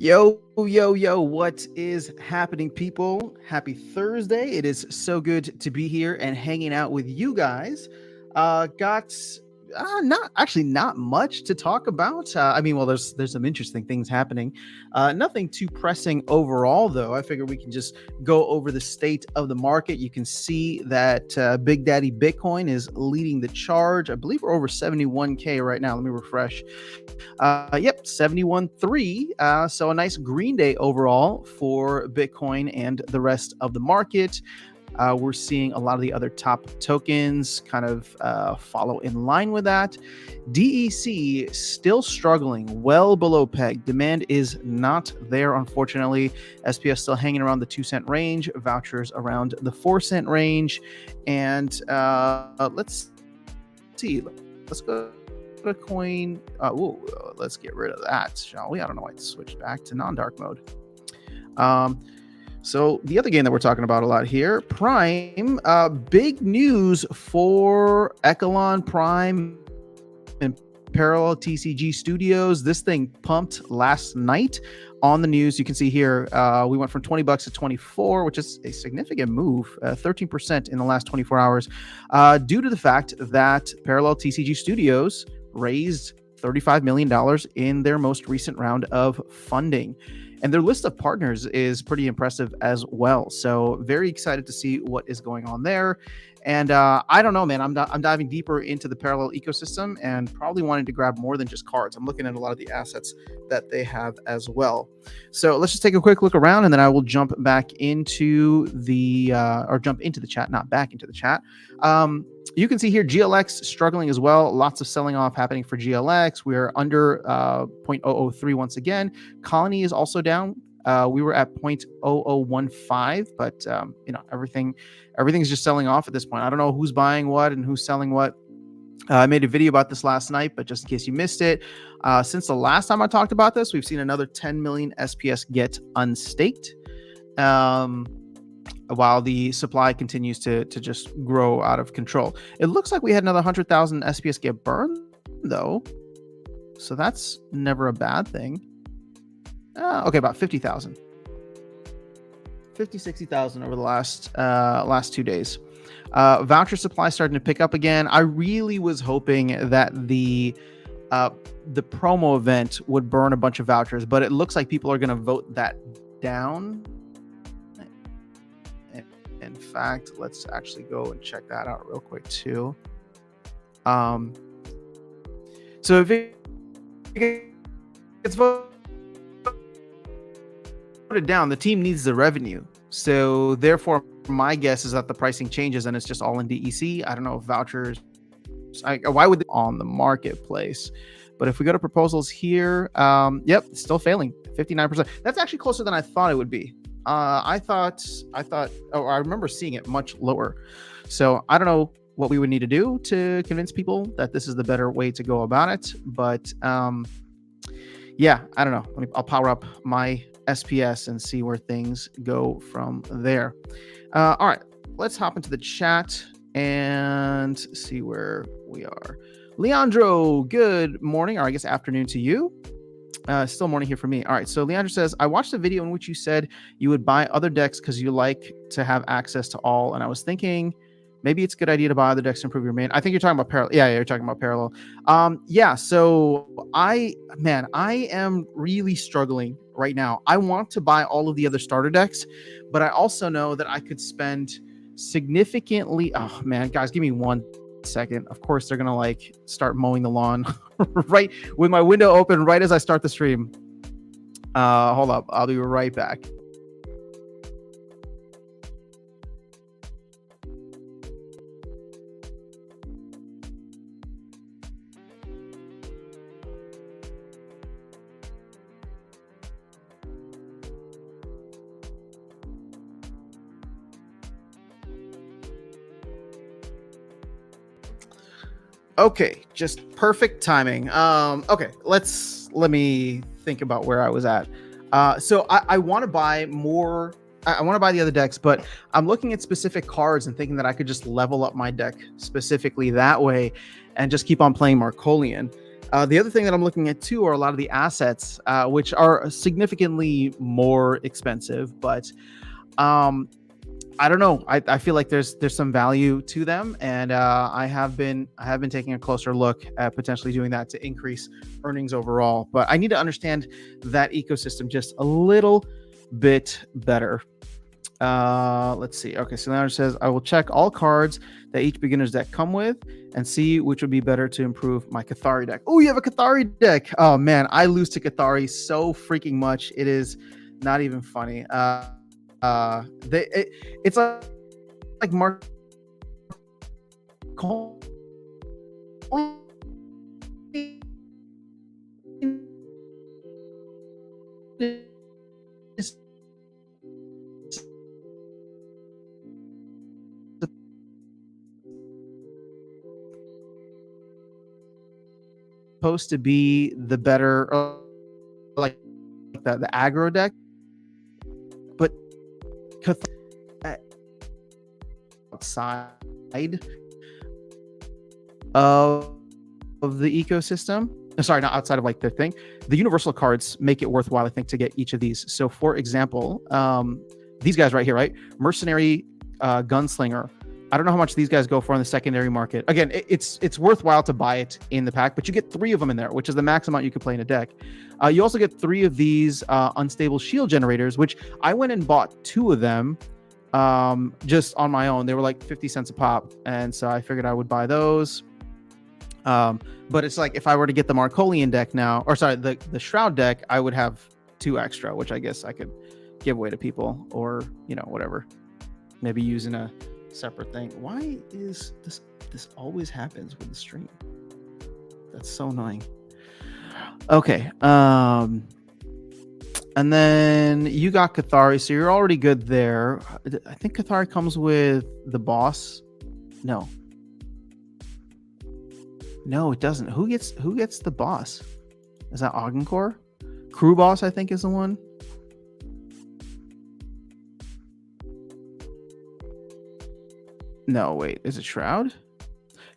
Yo, what is happening, people? Happy Thursday. It is so good to be here and hanging out with you guys. Got not much to talk about. Well, there's some interesting things happening. Nothing too pressing overall, though. I figure we can just go over the state of the market. You can see that Big Daddy Bitcoin is leading the charge. I believe we're over 71K right now. Let me refresh. Yep, 71.3. So a nice green day overall for Bitcoin and the rest of the market. We're seeing a lot of the other top tokens kind of follow in line with that. DEC still struggling, well below peg. Demand is not there, unfortunately. SPS still hanging around the 2-cent range, vouchers around the 4-cent range. And let's see. Let's go to coin. Let's get rid of that, shall we? I don't know why it switched back to non-dark mode. So the other game that we're talking about a lot here, Prime, big news for Echelon Prime and Parallel TCG Studios. This thing pumped last night on the news. You can see here, we went from $20 to 24, which is a significant move, 13% in the last 24 hours, due to the fact that Parallel TCG Studios raised $35 million in their most recent round of funding. And their list of partners is pretty impressive as well. So very excited to see what is going on there. And I don't know, man, I'm diving deeper into the Parallel ecosystem and probably wanting to grab more than just cards. I'm looking at a lot of the assets that they have as well. So let's just take a quick look around, and then I will jump back into the chat, not back into the chat. You can see here GLX struggling as well. Lots of selling off happening for GLX. We're under 0.003 once again. Colony is also down. We were at 0.0015, but everything's just selling off at this point. I don't know who's buying what and who's selling what. I made a video about this last night, but just in case you missed it, since the last time I talked about this, we've seen another 10 million SPS get unstaked, while the supply continues to just grow out of control. It looks like we had another 100,000 SPS get burned, though, so that's never a bad thing. Okay, about 50,000. 60,000 over the last 2 days. Voucher supply starting to pick up again. I really was hoping that the promo event would burn a bunch of vouchers, but it looks like people are going to vote that down. In fact, let's actually go and check that out real quick too. So if it's voted down, the team needs the revenue. So therefore, my guess is that the pricing changes and it's just all in DEC. I don't know if vouchers, why would they on the marketplace? But if we go to proposals here, yep, still failing, 59%. That's actually closer than I thought it would be. I remember seeing it much lower. So I don't know what we would need to do to convince people that this is the better way to go about it. But yeah, I don't know. I'll power up my SPS and see where things go from there. All right, let's hop into the chat and see where we are. Leandro, good morning, or I guess afternoon to you. Still morning here for me. All right, so Leandro says, I watched a video in which you said you would buy other decks because you like to have access to all, and I was thinking maybe it's a good idea to buy other decks to improve your main. I think you're talking about Parallel. Yeah, you're talking about Parallel. Yeah, so I am really struggling right now. I want to buy all of the other starter decks, but I also know that I could spend significantly. Oh man, guys, give me 1 second. Of course, they're gonna start mowing the lawn right with my window open right as I start the stream. Hold up, I'll be right back. Okay, just perfect timing. Okay, let me think about where I was at. So I want to buy more. I want to buy the other decks, but I'm looking at specific cards and thinking that I could just level up my deck specifically that way and just keep on playing Marcolian. The other thing that I'm looking at too are a lot of the assets, which are significantly more expensive, but um, I don't know. I feel like there's some value to them, and I have been taking a closer look at potentially doing that to increase earnings overall. But I need to understand that ecosystem just a little bit better. Let's see. Okay, so Leonard says I will check all cards that each beginner's deck come with and see which would be better to improve my Cathari deck. Oh, you have a Cathari deck. Oh man, I lose to Cathari so freaking much. It is not even funny. It's like Mark Cole is supposed to be the better, like the aggro deck, but outside of the ecosystem. Sorry, not outside of like their thing. The universal cards make it worthwhile, I think, to get each of these. So, for example, these guys right here, right? Mercenary Gunslinger. I don't know how much these guys go for on the secondary market. Again, it's worthwhile to buy it in the pack, but you get 3 of them in there, which is the max amount you can play in a deck. You also get 3 of these unstable shield generators, which I went and bought 2 of them just on my own. They were like 50 cents a pop, and so I figured I would buy those. But it's like if I were to get the Markolian deck now, or sorry, the Shroud deck, I would have 2 extra, which I guess I could give away to people, or whatever, maybe using a separate thing. Why is this always happens with the stream? That's so annoying. Okay, and then you got Cathari, so you're already good there. I think Cathari comes with the boss. No, it doesn't. Who gets the boss? Is that Augencore? Crew boss, I think, is the one. No, wait, is it Shroud?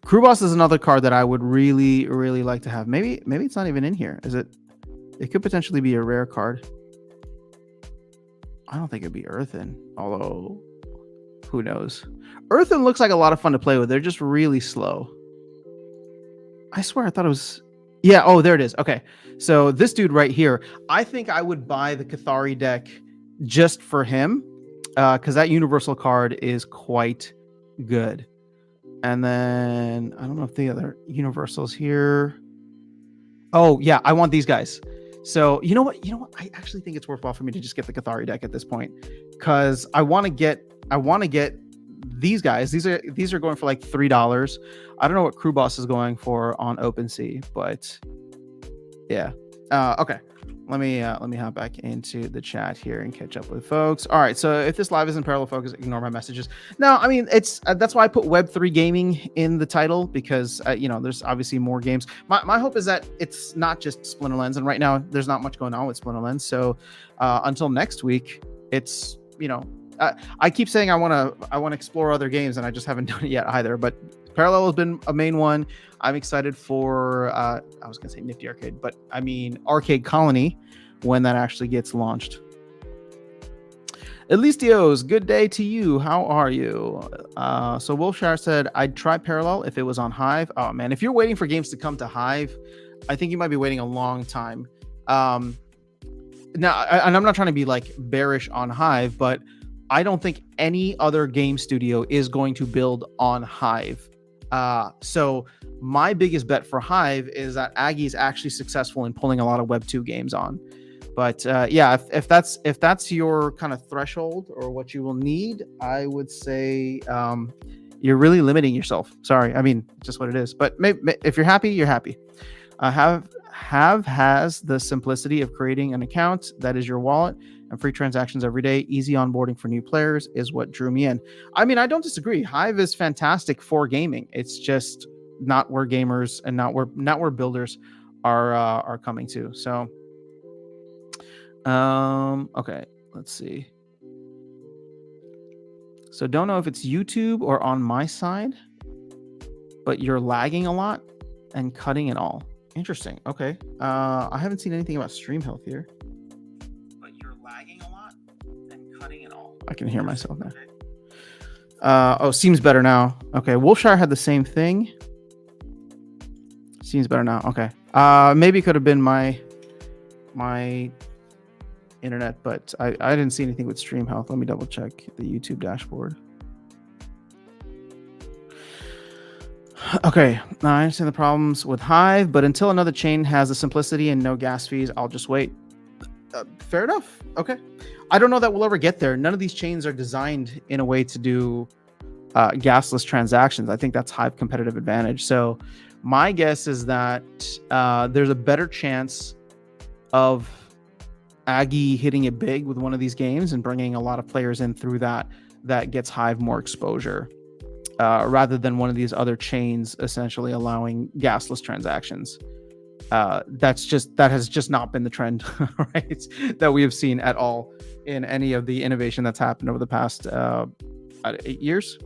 Crew boss is another card that I would really, really like to have. Maybe it's not even in here. Is it? It could potentially be a rare card. I don't think it'd be Earthen, although who knows? Earthen looks like a lot of fun to play with. They're just really slow. I swear I thought it was... Yeah, oh, there it is. Okay, so this dude right here, I think I would buy the Cathari deck just for him, because that universal card is quite good. And then I don't know if the other universals here. Oh yeah, I want these guys. So you know what? I actually think it's worthwhile for me to just get the Cathari deck at this point, because I want to get these guys. These are going for like $3. I don't know what Crew Boss is going for on OpenSea, but yeah. Okay. Let me hop back into the chat here and catch up with folks. All right, so if this live isn't parallel focus, ignore my messages. No, I mean it's that's why I put Web3 gaming in the title, because there's obviously more games. My hope is that it's not just Splinterlands, and right now there's not much going on with Splinterlands. So until next week, it's I keep saying I want to explore other games, and I just haven't done it yet either. But Parallel has been a main one. I'm excited for I was gonna say Nifty Arcade, but I mean Arcade Colony when that actually gets launched. Elistios, good day to you. How are you? So Wilshire said I'd try Parallel if it was on Hive. Oh man, if you're waiting for games to come to Hive, I think you might be waiting a long time. Now, and I'm not trying to be like bearish on Hive, but I don't think any other game studio is going to build on Hive. So my biggest bet for Hive is that Aggie is actually successful in pulling a lot of Web2 games on. But yeah, if that's your kind of threshold or what you will need, I would say you're really limiting yourself. Sorry, I mean just what it is. But maybe, if you're happy, you're happy. Have has the simplicity of creating an account that is your wallet and free transactions every day. Easy onboarding for new players is what drew me in. I mean, I don't disagree. Hive is fantastic for gaming. It's just not where gamers and not where builders are coming to. So, okay, let's see. So don't know if it's YouTube or on my side, but you're lagging a lot and cutting it all. Interesting. Okay. I haven't seen anything about stream health here. But you're lagging a lot and cutting it all. I can hear myself now. Okay. Oh, seems better now. Okay. Wolfshire had the same thing. Seems better now. Okay. Maybe it could have been my internet, but I didn't see anything with stream health. Let me double check the YouTube dashboard. Okay, now I understand the problems with Hive, but until another chain has the simplicity and no gas fees, I'll just wait. Fair enough. Okay. I don't know that we'll ever get there. None of these chains are designed in a way to do gasless transactions. I think that's Hive competitive advantage. So my guess is that there's a better chance of Aggie hitting it big with one of these games and bringing a lot of players in through that gets Hive more exposure. Rather than one of these other chains essentially allowing gasless transactions. That has just not been the trend, right? That we have seen at all in any of the innovation that's happened over the past 8 years.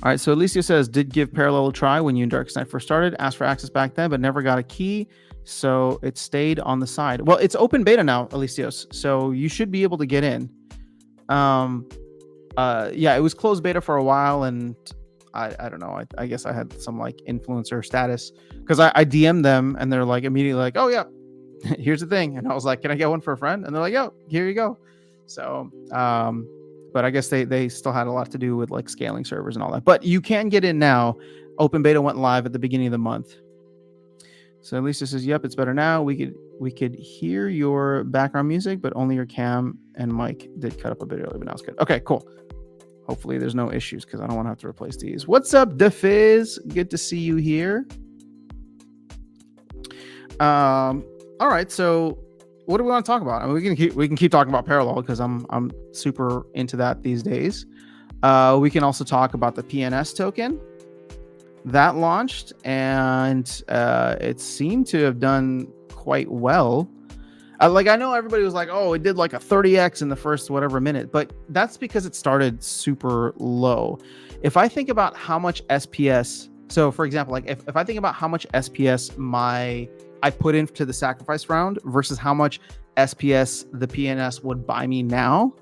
All right, so Alicia says, did give Parallel a try when you and Darkest Night first started. Asked for access back then, but never got a key, so it stayed on the side. Well, it's open beta now, Alicios, so you should be able to get in. Yeah, it was closed beta for a while, and I don't know. I guess I had some like influencer status because I DM'd them and they're like immediately like, oh yeah, here's the thing. And I was like, can I get one for a friend? And they're like, oh, here you go. So, but I guess they still had a lot to do with like scaling servers and all that. But you can get in now. Open beta went live at the beginning of the month. So Lisa says, yep, it's better now. We could hear your background music, but only your cam and mic did cut up a bit earlier, but now it's good. Okay, cool. Hopefully there's no issues because I don't want to have to replace these. What's up, DeFizz? Good to see you here. All right, so what do we want to talk about? I mean, we can keep talking about Parallel because I'm super into that these days. We can also talk about the PNS token that launched, and it seemed to have done quite well. Like, I know everybody was like, oh, it did like a 30x in the first whatever minute, but that's because it started super low. If I think about how much SPS, so for example, like if I think about how much SPS I put into the sacrifice round versus how much SPS the PNS would buy me now,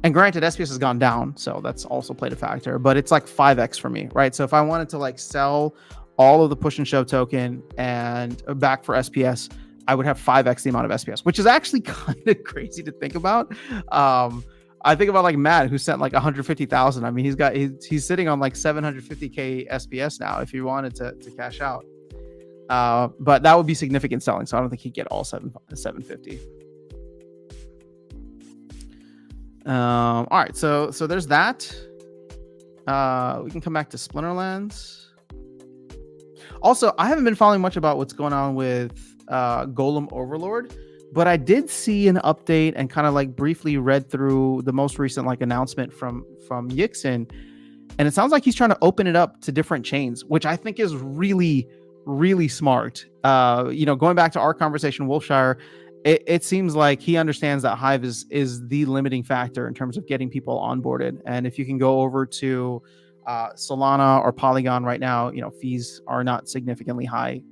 and granted, SPS has gone down, so that's also played a factor, but it's like 5x for me, right? So if I wanted to like sell all of the push and shove token and back for SPS, I would have 5x the amount of SPS, which is actually kind of crazy to think about. I think about like Matt, who sent like 150,000. I mean, he's sitting on like 750k SPS now if he wanted to cash out. But that would be significant selling, so I don't think he'd get all 750. All right, so there's that. We can come back to Splinterlands. Also, I haven't been following much about what's going on with Golem Overlord, but I did see an update and kind of like briefly read through the most recent like announcement from Yixin, and it sounds like he's trying to open it up to different chains, which I think is really, really smart. Going back to our conversation, Wolfshire, it seems like he understands that Hive is the limiting factor in terms of getting people onboarded, and if you can go over to Solana or Polygon right now, fees are not significantly high.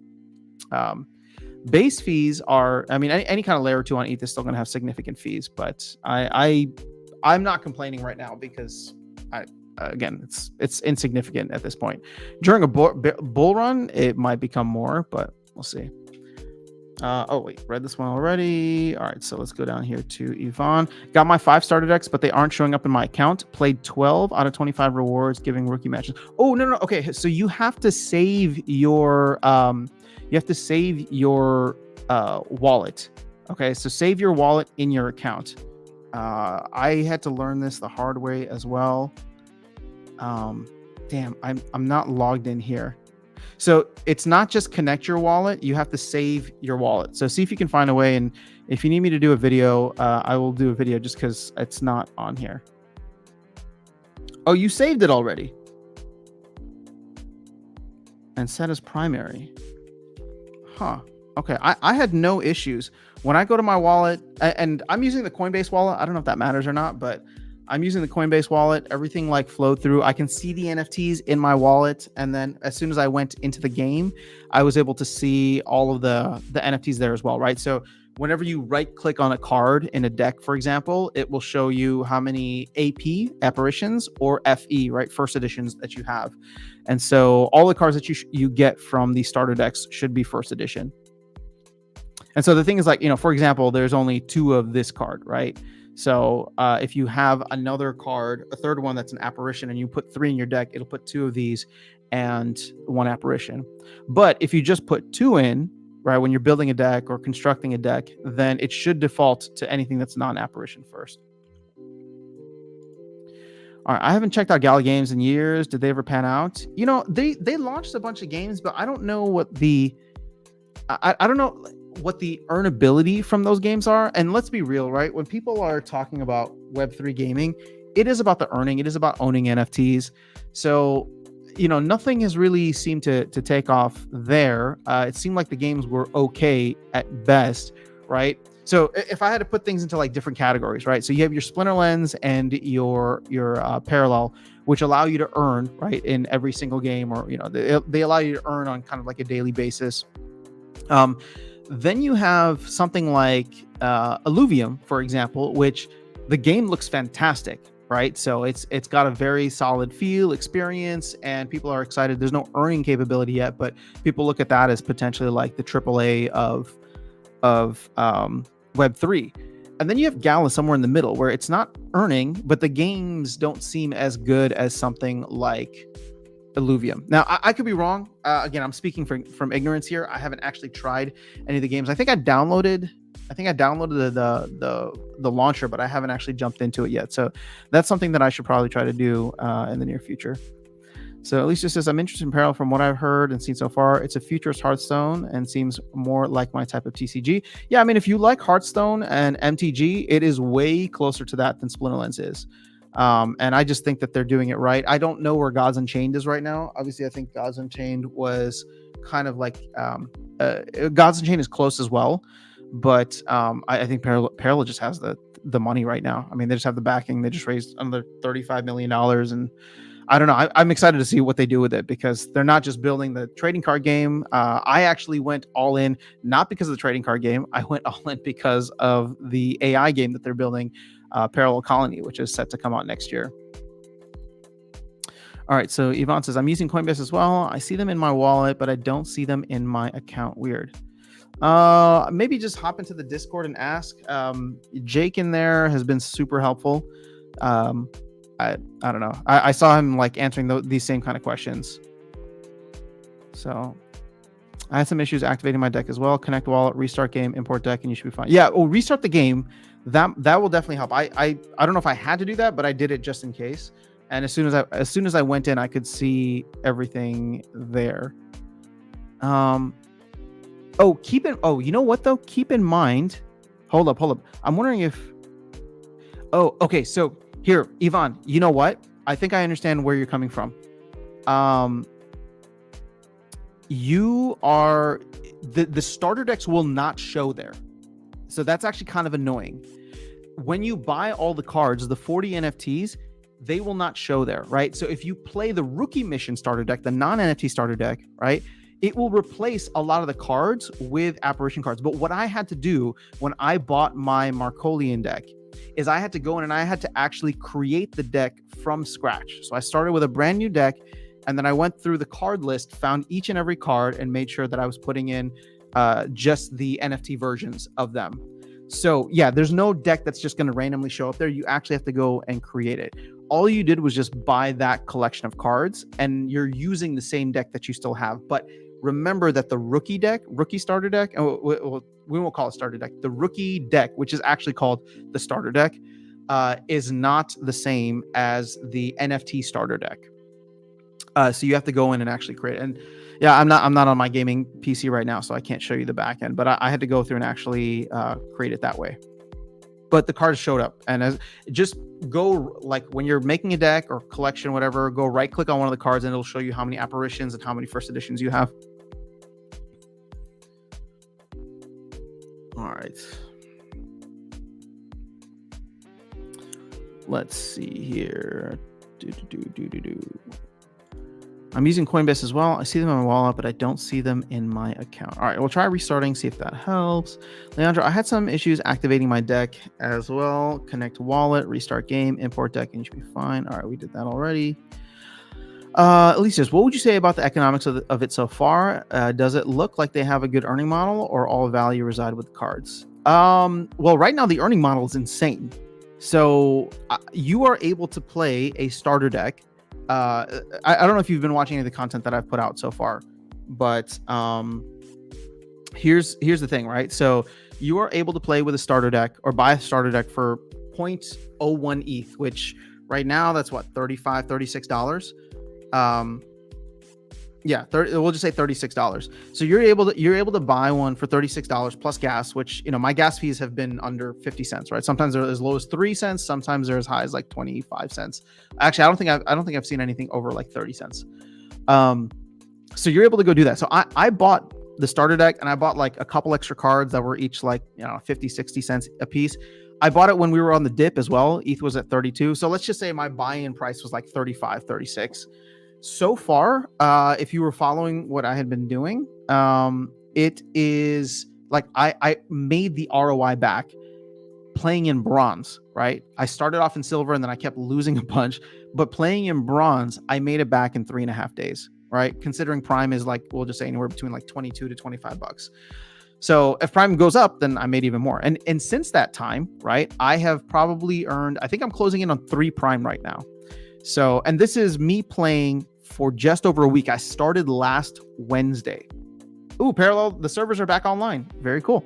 Base fees are, I mean, any kind of layer 2 on ETH is still going to have significant fees, but I'm not complaining right now because again, it's insignificant at this point. During a bull run, it might become more, but we'll see. Oh wait, read this one already. All right, so let's go down here to Yvonne. Got my 5 starter decks, but they aren't showing up in my account. Played 12 out of 25 rewards, giving rookie matches. Oh no. Okay, so you have to save your wallet. Okay, so save your wallet in your account. I had to learn this the hard way as well. Damn, I'm not logged in here. So it's not just connect your wallet, you have to save your wallet. So see if you can find a way, and if you need me to do a video, I will do a video just because it's not on here. Oh, you saved it already. And set as primary. Huh. Okay, I had no issues. When I go to my wallet, and I'm using the Coinbase wallet, I don't know if that matters or not, but I'm using the Coinbase wallet. Everything like flowed through. I can see the NFTs in my wallet, and then as soon as I went into the game, I was able to see all of the NFTs there as well, right? So whenever you right click on a card in a deck, for example, it will show you how many AP apparitions or FE, right, first editions that you have. And so all the cards that you get from the starter decks should be first edition. And so the thing is, like, for example, there's only 2 of this card, right? So if you have another card, a third one that's an apparition, and you put 3 in your deck, it'll put 2 of these and 1 apparition. But if you just put 2 in, right, when you're building a deck or constructing a deck, then it should default to anything that's non-apparition first. All right, I haven't checked out Gala Games in years. Did they ever pan out? They launched a bunch of games, but I don't know what I don't know what the earnability from those games are. And let's be real, right? When people are talking about Web3 gaming, it is about the earning. It is about owning NFTs. So, nothing has really seemed to take off there. It seemed like the games were okay at best, right? So if I had to put things into like different categories, right? So you have your Splinterlands and your Parallel, which allow you to earn, right, in every single game, or they allow you to earn on kind of like a daily basis. Then you have something like Illuvium, for example, which the game looks fantastic, right? So it's got a very solid feel, experience, and people are excited. There's no earning capability yet, but people look at that as potentially like the AAA of Web3. And then you have Gala somewhere in the middle, where it's not earning, but the games don't seem as good as something like Illuvium. Now, I could be wrong. Again, I'm speaking from ignorance here. I haven't actually tried any of the games. I think I downloaded the launcher, but I haven't actually jumped into it yet. So that's something that I should probably try to do in the near future. So Alicia says, I'm interested in Parallel from what I've heard and seen so far. It's a futurist Hearthstone and seems more like my type of TCG. Yeah, I mean, if you like Hearthstone and MTG, it is way closer to that than Splinterlands is. And I just think that they're doing it right. I don't know where Gods Unchained is right now. Obviously, I think Gods Unchained was kind of like Gods Unchained is close as well, but I think Parallel just has the money right now. I mean, they just have the backing. They just raised another $35 million, and I don't know. I'm excited to see what they do with it, because they're not just building the trading card game. I actually went all in, not because of the trading card game. I went all in because of the AI game that they're building, Parallel Colony, which is set to come out next year. All right, so Yvonne says, I'm using Coinbase as well. I see them in my wallet, but I don't see them in my account. Weird. Maybe just hop into the Discord and ask. Jake in there has been super helpful. I don't know. I saw him like answering these same kind of questions. So I had some issues activating my deck as well. Connect wallet, restart game, import deck, and you should be fine. Yeah, well, restart the game. That will definitely help. I don't know if I had to do that, but I did it just in case. And as soon as I went in, I could see everything there. You know what though? Keep in mind. Hold up. I'm wondering if. Oh, okay. So here, Yvonne, you know what? I think I understand where you're coming from. You are the starter decks will not show there. So that's actually kind of annoying. When you buy all the cards, the 40 NFTs, they will not show there, right? So if you play the rookie mission starter deck, the non-NFT starter deck, right, it will replace a lot of the cards with apparition cards. But what I had to do when I bought my Markolian deck is I had to go in and I had to actually create the deck from scratch. So I started with a brand new deck, and then I went through the card list, found each and every card, and made sure that I was putting in just the NFT versions of them. So yeah, there's no deck that's just going to randomly show up there. You actually have to go and create it. All you did was just buy that collection of cards, and you're using the same deck that you still have. But remember that the rookie starter deck, we won't call it starter deck. The rookie deck, which is actually called the starter deck, is not the same as the NFT starter deck. So you have to go in and actually create it. And yeah, I'm not on my gaming PC right now, so I can't show you the back end, but I had to go through and actually create it that way. But the cards showed up, and just go, like when you're making a deck or collection, whatever, go right click on one of the cards and it'll show you how many apparitions and how many first editions you have. All right. let's see here. I'm using Coinbase as well. I see them in my wallet, but I don't see them in my account. All right, we'll try restarting, see if that helps. Leandro, I had some issues activating my deck as well. Connect wallet, restart game, import deck, and you should be fine. All right, we did that already. Alicia's, what would you say about the economics of it so far? Does it look like they have a good earning model, or all value reside with the cards? Well, right now the earning model is insane. So you are able to play a starter deck. I don't know if you've been watching any of the content that I've put out so far, but here's the thing, right? So you are able to play with a starter deck or buy a starter deck for 0.01 ETH, which right now that's what, $35, $36. Yeah, we'll just say $36. So you're able to buy one for $36 plus gas, which, you know, my gas fees have been under 50 cents, right? Sometimes they're as low as 3 cents, sometimes they're as high as like 25 cents. Actually, I don't think I've seen anything over like 30 cents. So you're able to go do that. So I bought the starter deck, and I bought like a couple extra cards that were each like, you know, 50, 60 cents a piece. I bought it when we were on the dip as well. ETH was at 32. So let's just say my buy-in price was like 35, 36. So far, if you were following what I had been doing, it is like I made the ROI back playing in bronze, right? I started off in silver and then I kept losing a bunch, but playing in bronze, I made it back in 3.5 days, right? Considering Prime is like, we'll just say anywhere between like 22 to $25. So if Prime goes up, then I made even more. And since that time, right, I have probably earned, I think I'm closing in on 3 Prime right now. So, and this is me playing for just over a week. I started last Wednesday. Ooh, Parallel, the servers are back online. Very cool.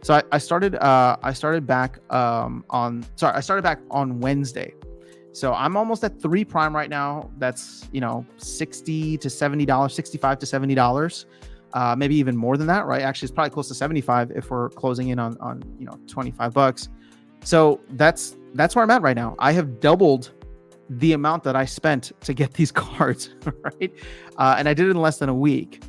So I started back on Wednesday. So I'm almost at 3 Prime right now. That's, you know, $60 to $70, $65 to $70. Maybe even more than that, right? Actually, it's probably close to 75 if we're closing in on you know, $25. So that's where I'm at right now. I have doubled the amount that I spent to get these cards, right? And I did it in less than a week.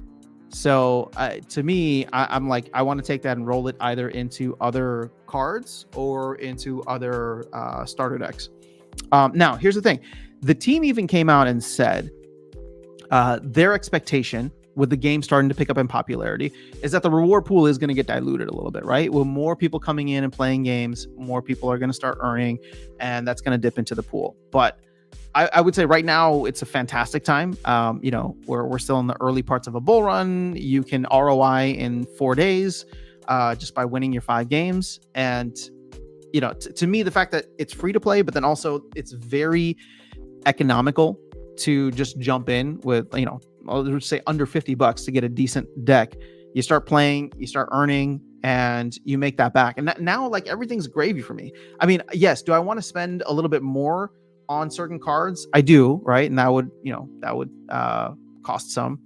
So to me, I'm like, I want to take that and roll it either into other cards or into other starter decks. Now, here's the thing. The team even came out and said their expectation with the game starting to pick up in popularity is that the reward pool is going to get diluted a little bit, right? With more people coming in and playing games, more people are going to start earning, and that's going to dip into the pool. But I would say right now it's a fantastic time. You know, we're still in the early parts of a bull run. You can ROI in 4 days just by winning your 5 games. And, you know, to me, the fact that it's free to play, but then also it's very economical to just jump in with, you know, I'll just say under $50 to get a decent deck. You start playing, you start earning, and you make that back. And now, like, everything's gravy for me. I mean, yes, do I want to spend a little bit more on certain cards? I do, right? And that would, you know, cost some.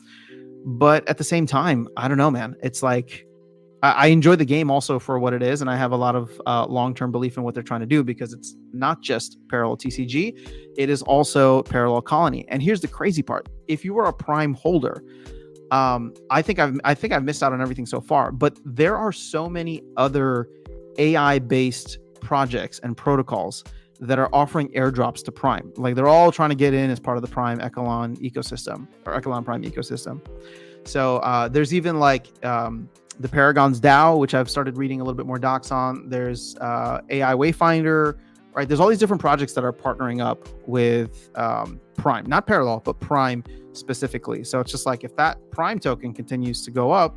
But at the same time, I don't know, man. It's like I enjoy the game also for what it is, and I have a lot of long-term belief in what they're trying to do, because it's not just Parallel TCG, it is also Parallel Colony. And here's the crazy part: if you are a Prime holder, I think I've missed out on everything so far. But there are so many other AI-based projects and protocols that are offering airdrops to Prime. Like, they're all trying to get in as part of the Prime Echelon ecosystem, or Echelon Prime ecosystem. So there's even like the Paragon's DAO, which I've started reading a little bit more docs on. There's AI Wayfinder, right? There's all these different projects that are partnering up with Prime, not Parallel, but Prime specifically. So it's just like, if that Prime token continues to go up,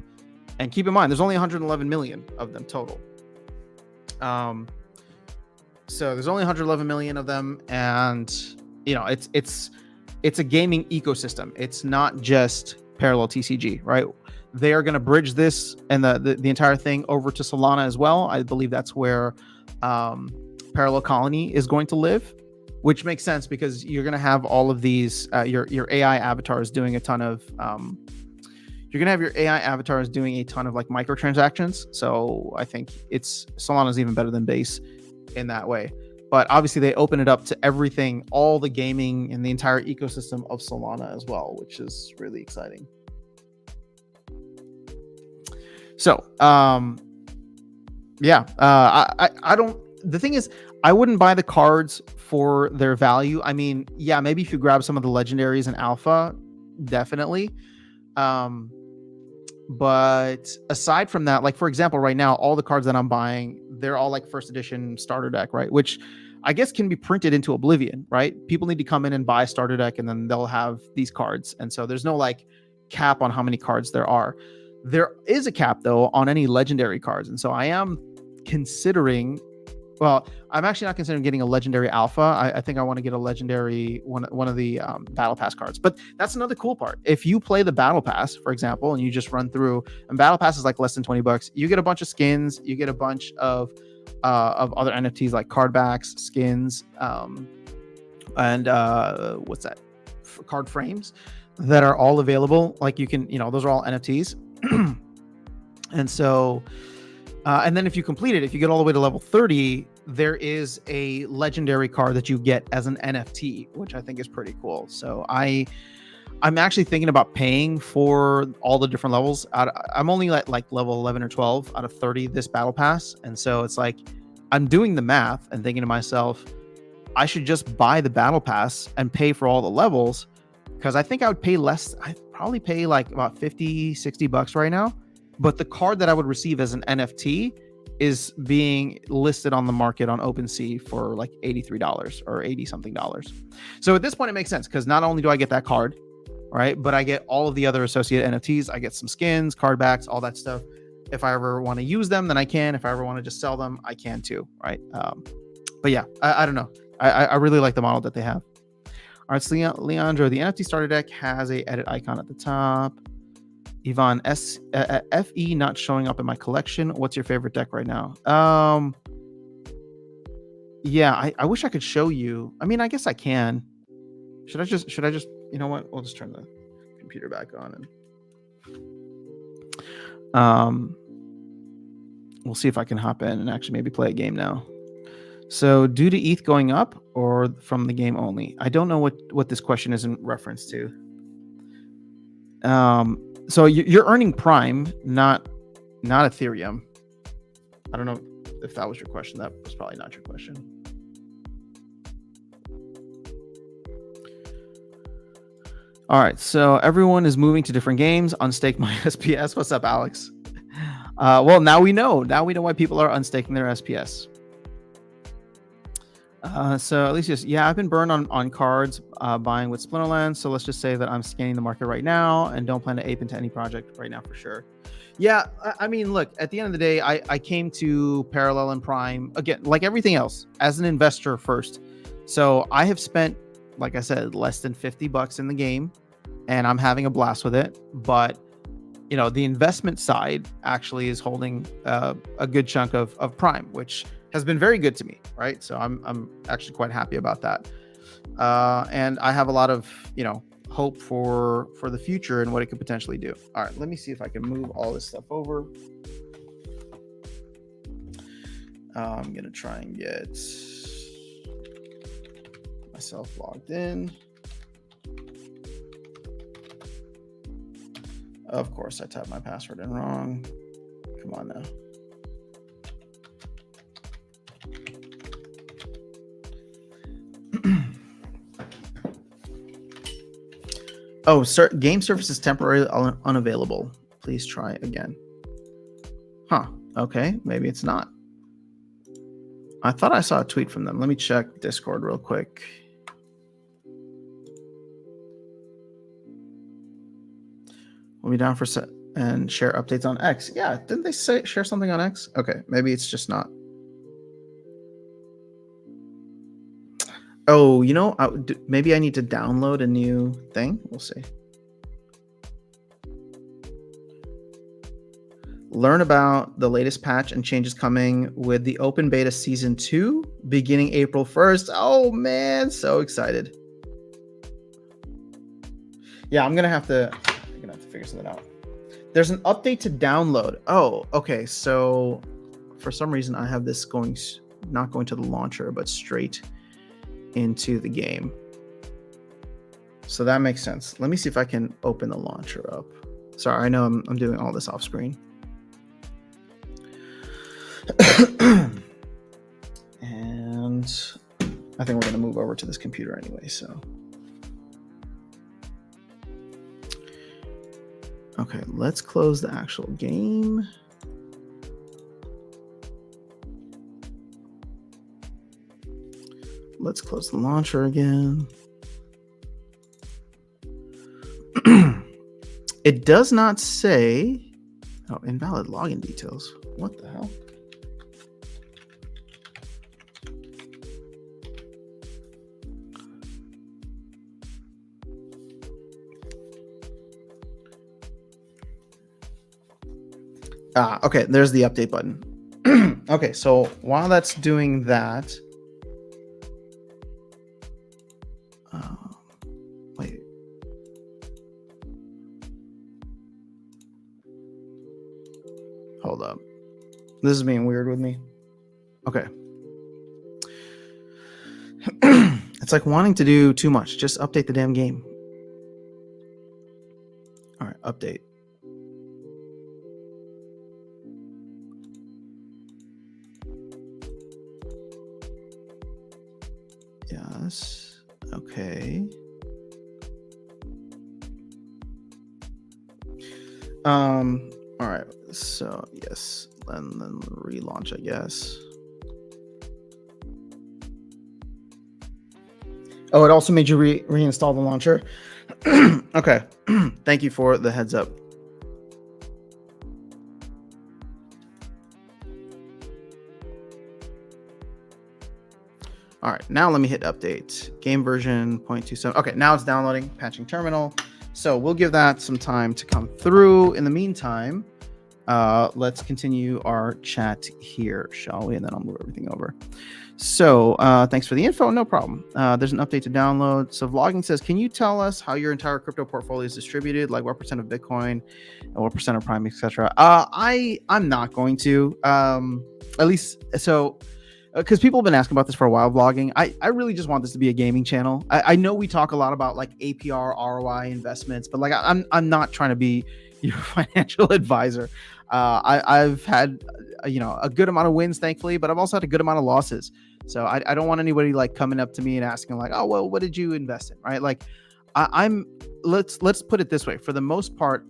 and keep in mind, there's only 111 million of them total. So there's only 111 million of them, and you know, it's a gaming ecosystem. It's not just Parallel TCG, right? They are going to bridge this and the entire thing over to Solana as well. I believe that's where Parallel Colony is going to live, which makes sense because you're going to have all of these your AI avatars doing a ton of you're going to have your AI avatars doing a ton of like microtransactions. So I think Solana is even better than Base in that way. But obviously they open it up to everything, all the gaming and the entire ecosystem of Solana as well, which is really exciting. So, I don't, the thing is, I wouldn't buy the cards for their value. I mean, yeah, maybe if you grab some of the legendaries in alpha, definitely. Um, but aside from that, like for example, right now, all the cards that I'm buying, they're all like first edition starter deck, right? Which I guess can be printed into oblivion, right? People need to come in and buy a starter deck and then they'll have these cards. And so there's no like cap on how many cards there are. There is a cap though on any legendary cards. And so I am considering, well, I'm actually not considering getting a legendary alpha. I think I want to get a legendary one of the battle pass cards. But that's another cool part. If you play the battle pass, for example, and you just run through, and battle pass is like less than $20, you get a bunch of skins, you get a bunch of other NFTs like card backs, skins, and what's that? Card frames that are all available. Like you can, those are all NFTs. And so, and then if you complete it, if you get all the way to level 30, there is a legendary card that you get as an NFT, which I think is pretty cool. So I'm actually thinking about paying for all the different levels. I'm only at like level 11 or 12 out of 30 this battle pass. And so it's like, I'm doing the math and thinking to myself, I should just buy the battle pass and pay for all the levels, because I think I would pay less. I'd probably pay like about $50-$60 right now. But the card that I would receive as an NFT is being listed on the market on OpenSea for like $83 or 80 something dollars. So at this point, it makes sense because not only do I get that card, right, but I get all of the other associated NFTs. I get some skins, card backs, all that stuff. If I ever want to use them, then I can. If I ever want to just sell them, I can too, right? But yeah, I don't know. I really like the model that they have. All right, so Leandro, the NFT starter deck has a edit icon at the top. Yvonne, FE not showing up in my collection. What's your favorite deck right now? Yeah, I wish I could show you. I mean, I guess I can. Should I just, you know what? We'll just turn the computer back on and we'll see if I can hop in and actually maybe play a game now. So due to ETH going up or from the game only? I don't know what this question is in reference to. So you're earning Prime, not Ethereum. I don't know if that was your question. That was probably not your question. All right, so everyone is moving to different games. Unstake my SPS. What's up, Alex? Well, now we know. Now we know why people are unstaking their SPS. So at least yeah, I've been burned on cards buying with Splinterland. So let's just say that I'm scanning the market right now and don't plan to ape into any project right now for sure. Yeah, I mean, look, at the end of the day, I came to Parallel and Prime, again, like everything else, as an investor first. So I have spent, like I said, less than $50 in the game, and I'm having a blast with it. But, the investment side actually is holding a good chunk of Prime, which has been very good to me, right? So I'm actually quite happy about that. And I have a lot of, hope for the future and what it could potentially do. All right, let me see if I can move all this stuff over. I'm gonna try and get myself logged in. Of course, I typed my password in wrong. Come on now. Oh, sir, game service is temporarily unavailable. Please try again. Huh. Okay, maybe it's not. I thought I saw a tweet from them. Let me check Discord real quick. We'll be down for set and share updates on X. Yeah, didn't they share something on X? Okay, maybe it's just not. Oh, maybe I need to download a new thing. We'll see. Learn about the latest patch and changes coming with the open beta season 2 beginning April 1st. Oh man, so excited. Yeah, I'm gonna have to figure something out. There's an update to download. Oh, okay. So for some reason I have this not going to the launcher, but straight into the game. So that makes sense. Let me see if I can open the launcher up. Sorry, I know I'm doing all this off screen. And I think we're going to move over to this computer anyway, so. Okay, let's close the actual game. Let's close the launcher again. It does not say, oh, invalid login details. What the hell? Okay, there's the update button. Okay, so while that's doing that, wait. Hold up. This is being weird with me. Okay. It's like wanting to do too much. Just update the damn game. All right, update. Yes. Okay. All right. So yes, and then relaunch, I guess. Oh, it also made you reinstall the launcher. Okay. Thank you for the heads up. All right, now let me hit update. Game version 0.27. Okay, now it's downloading, patching terminal. So we'll give that some time to come through. In the meantime, let's continue our chat here, shall we? And then I'll move everything over. So thanks for the info. No problem. There's an update to download. So Vlogging says, can you tell us how your entire crypto portfolio is distributed? Like what percent of Bitcoin and what percent of Prime, etc. I'm not going to. At least so. Because people have been asking about this for a while, vlogging. I really just want this to be a gaming channel. I know we talk a lot about like APR, ROI investments, but like I'm not trying to be your financial advisor. I've had a good amount of wins, thankfully, but I've also had a good amount of losses. So I don't want anybody like coming up to me and asking like, oh well, what did you invest in, right? Like let's put it this way. For the most part,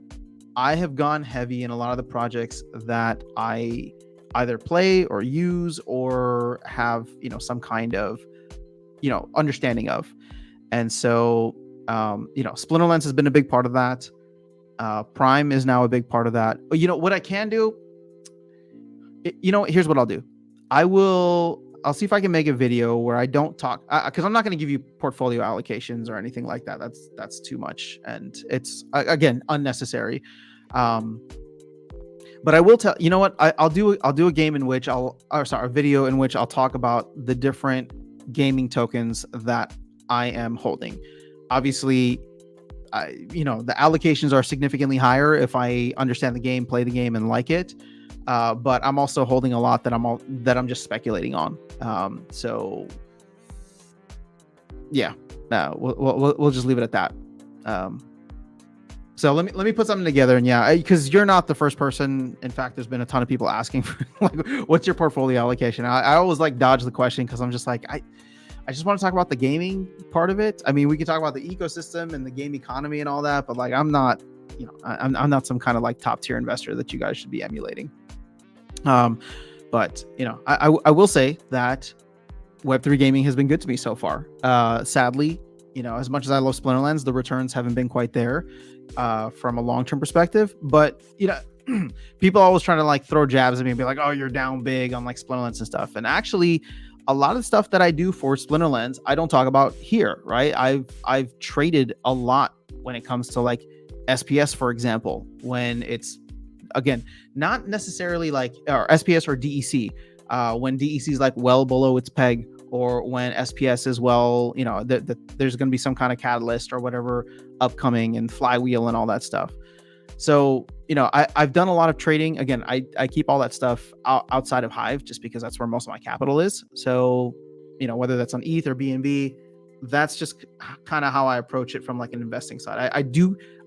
I have gone heavy in a lot of the projects that I either play or use or have some kind of understanding of. And so Splinterlands has been a big part of that. Prime is now a big part of that. But what I can do, here's what I'll do. I'll see if I can make a video where I don't talk, because I'm not going to give you portfolio allocations or anything like that. That's too much, and it's again unnecessary. But I will tell what I'll do a game in which a video in which I'll talk about the different gaming tokens that I am holding. Obviously, the allocations are significantly higher if I understand the game, play the game, and like it. But I'm also holding a lot that I'm just speculating on. So yeah, we'll just leave it at that. So let me put something together, and yeah, because you're not the first person. In fact, there's been a ton of people asking for like, what's your portfolio allocation? I always like dodge the question because I'm just like, I just want to talk about the gaming part of it. I mean, we can talk about the ecosystem and the game economy and all that, but like, I'm not, I'm not some kind of like top tier investor that you guys should be emulating. But I will say that Web3 gaming has been good to me so far. Sadly, as much as I love Splinterlands, the returns haven't been quite there from a long-term perspective. But people always trying to like throw jabs at me and be like, oh, you're down big on like Splinterlands and stuff. And actually, a lot of the stuff that I do for Splinterlands, I don't talk about here, right? I've traded a lot when it comes to like SPS, for example, when it's, again, not necessarily like or SPS or DEC, when DEC is like well below its peg, or when SPS is well, there's going to be some kind of catalyst or whatever upcoming and flywheel and all that stuff. So, I've done a lot of trading. Again, I keep all that stuff outside of Hive just because that's where most of my capital is. So, whether that's on ETH or BNB, that's just kind of how I approach it from like an investing side.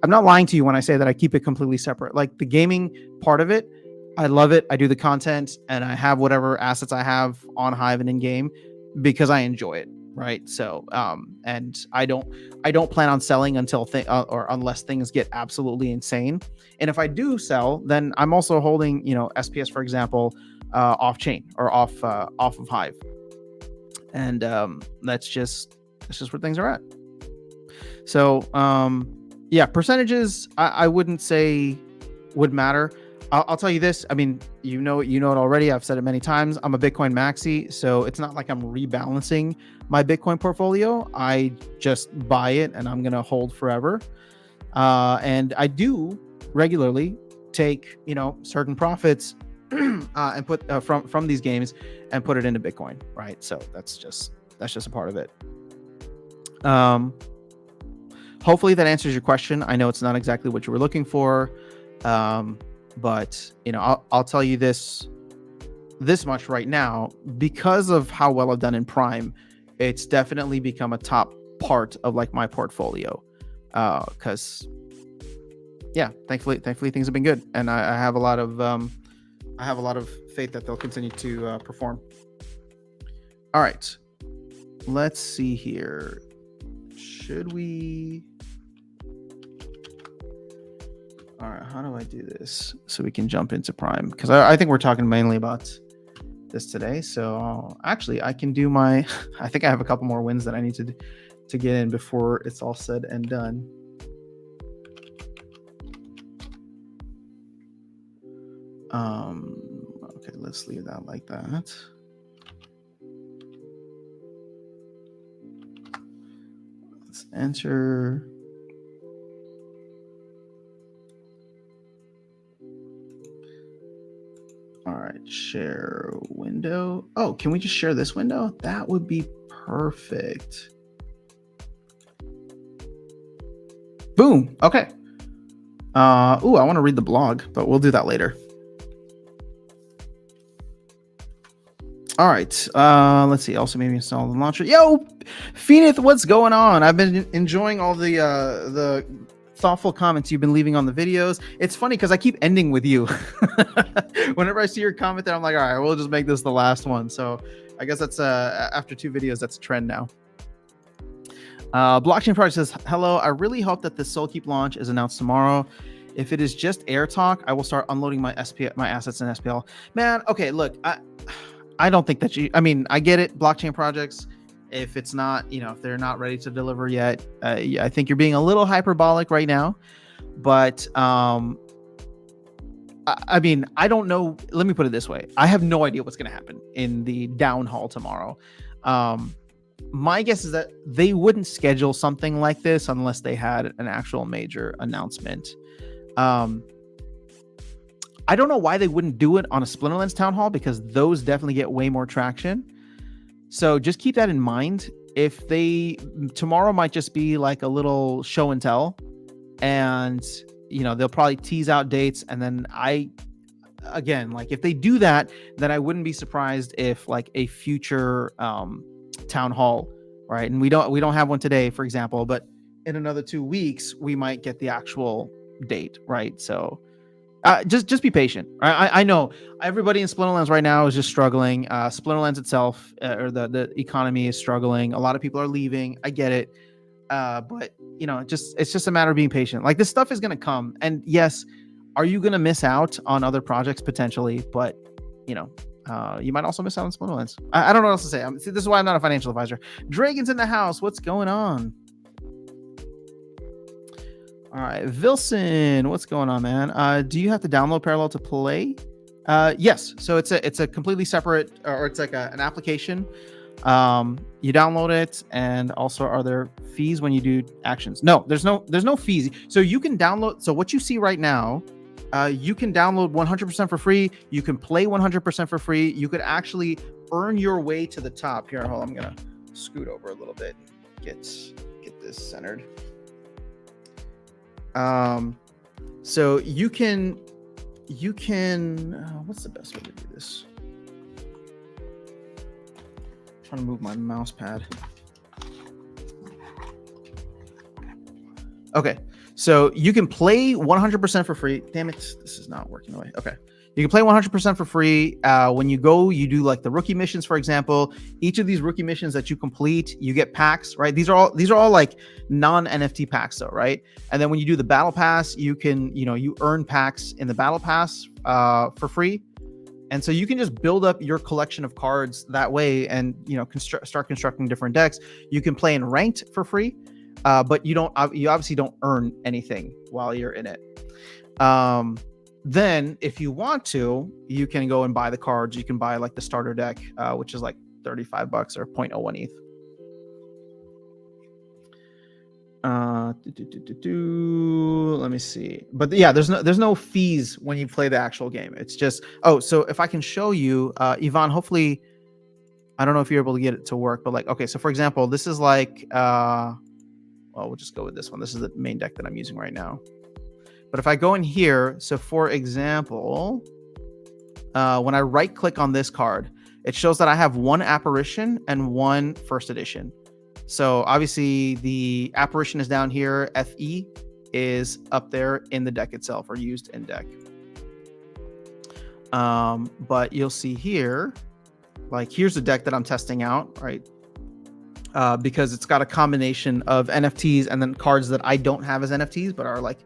I'm not lying to you when I say that I keep it completely separate. Like the gaming part of it, I love it. I do the content and I have whatever assets I have on Hive and in game because I enjoy it. right? So and I don't plan on selling until or unless things get absolutely insane. And if I do sell, then I'm also holding, SPS, for example, off chain or off of Hive. And that's just where things are at. So yeah, percentages I wouldn't say would matter. I'll tell you this. I mean, you know it already. I've said it many times. I'm a Bitcoin maxi, so it's not like I'm rebalancing my Bitcoin portfolio. I just buy it and I'm gonna hold forever. And I do regularly take certain profits and put from these games and put it into Bitcoin, right? So that's just a part of it. Hopefully that answers your question. I know it's not exactly what you were looking for, but I'll tell you this much right now. Because of how well I've done in Prime, it's definitely become a top part of like my portfolio. Because yeah, thankfully things have been good, and I have a lot of faith that they'll continue to perform. All right, let's see here. Should we? All right, how do I do this so we can jump into Prime? Because I think we're talking mainly about this today. So actually, I can do my. I think I have a couple more wins that I need to get in before it's all said and done. Okay, let's leave that like that. Let's enter. All right, share window. Oh, can we just share this window? That would be perfect. Boom. Okay. I want to read the blog, but we'll do that later. All right. Let's see. Also, maybe install the launcher. Yo, Phoenix, what's going on? I've been enjoying all the thoughtful comments you've been leaving on the videos. It's funny because I keep ending with you. Whenever I see your comment there, I'm like, all right, we'll just make this the last one. So I guess that's after 2 videos, that's a trend now. Blockchain Project says, hello, I really hope that the Soulkeep launch is announced tomorrow. If it is just air talk, I will start unloading my assets in SPL. Man, okay, look, I don't think that I get it, blockchain projects, if it's not, if they're not ready to deliver yet, I think you're being a little hyperbolic right now. But I don't know. Let me put it this way. I have no idea what's going to happen in the down hall tomorrow. My guess is that they wouldn't schedule something like this unless they had an actual major announcement. I don't know why they wouldn't do it on a Splinterlands town hall, because those definitely get way more traction. So just keep that in mind. If tomorrow might just be like a little show and tell, and they'll probably tease out dates, and then if they do that, then I wouldn't be surprised if like a future town hall, right? And we don't have one today, for example, but in another 2 weeks we might get the actual date, right? So just be patient. I know everybody in Splinterlands right now is just struggling. Splinterlands itself, or the economy is struggling. A lot of people are leaving. I get it. But it's just a matter of being patient. Like, this stuff is going to come. And yes, are you going to miss out on other projects potentially? But, you might also miss out on Splinterlands. I don't know what else to say. This is why I'm not a financial advisor. Dragon's in the house. What's going on? All right, Vilson, what's going on, man? Do you have to download Parallel to play? Yes. So it's a completely separate, or it's like an application. You download it, and also, are there fees when you do actions? No, there's no fees. So you can download. So what you see right now, you can download 100% for free. You can play 100% for free. You could actually earn your way to the top. Here, hold on, I'm gonna scoot over a little bit. Get this centered. So you can what's the best way to do this? I'm trying to move my mouse pad. Okay, so you can play 100% for free. Damn it, this is not working the way. Okay, you can play 100% for free. When you go, you do like the rookie missions, for example. Each of these rookie missions that you complete, you get packs, right? These are all like non-NFT packs, though, right? And then when you do the battle pass, you can, you earn packs in the battle pass for free. And so you can just build up your collection of cards that way, and start constructing different decks. You can play in ranked for free. But you obviously don't earn anything while you're in it. Then if you want to, you can go and buy the cards. You can buy like the starter deck, which is like $35 or 0.01 ETH. Let me see. But yeah, there's no fees when you play the actual game. It's just, so if I can show you, Yvonne, hopefully, I don't know if you're able to get it to work, but like, okay, so for example, this is like, well, we'll just go with this one. This is the main deck that I'm using right now. But if I go in here, so for example, when I right click on this card, it shows that I have one apparition and one first edition. So obviously the apparition is down here. FE is up there in the deck itself, or used in deck. But you'll see here, like here's the deck that I'm testing out, right? Because it's got a combination of NFTs and then cards that I don't have as NFTs, but are like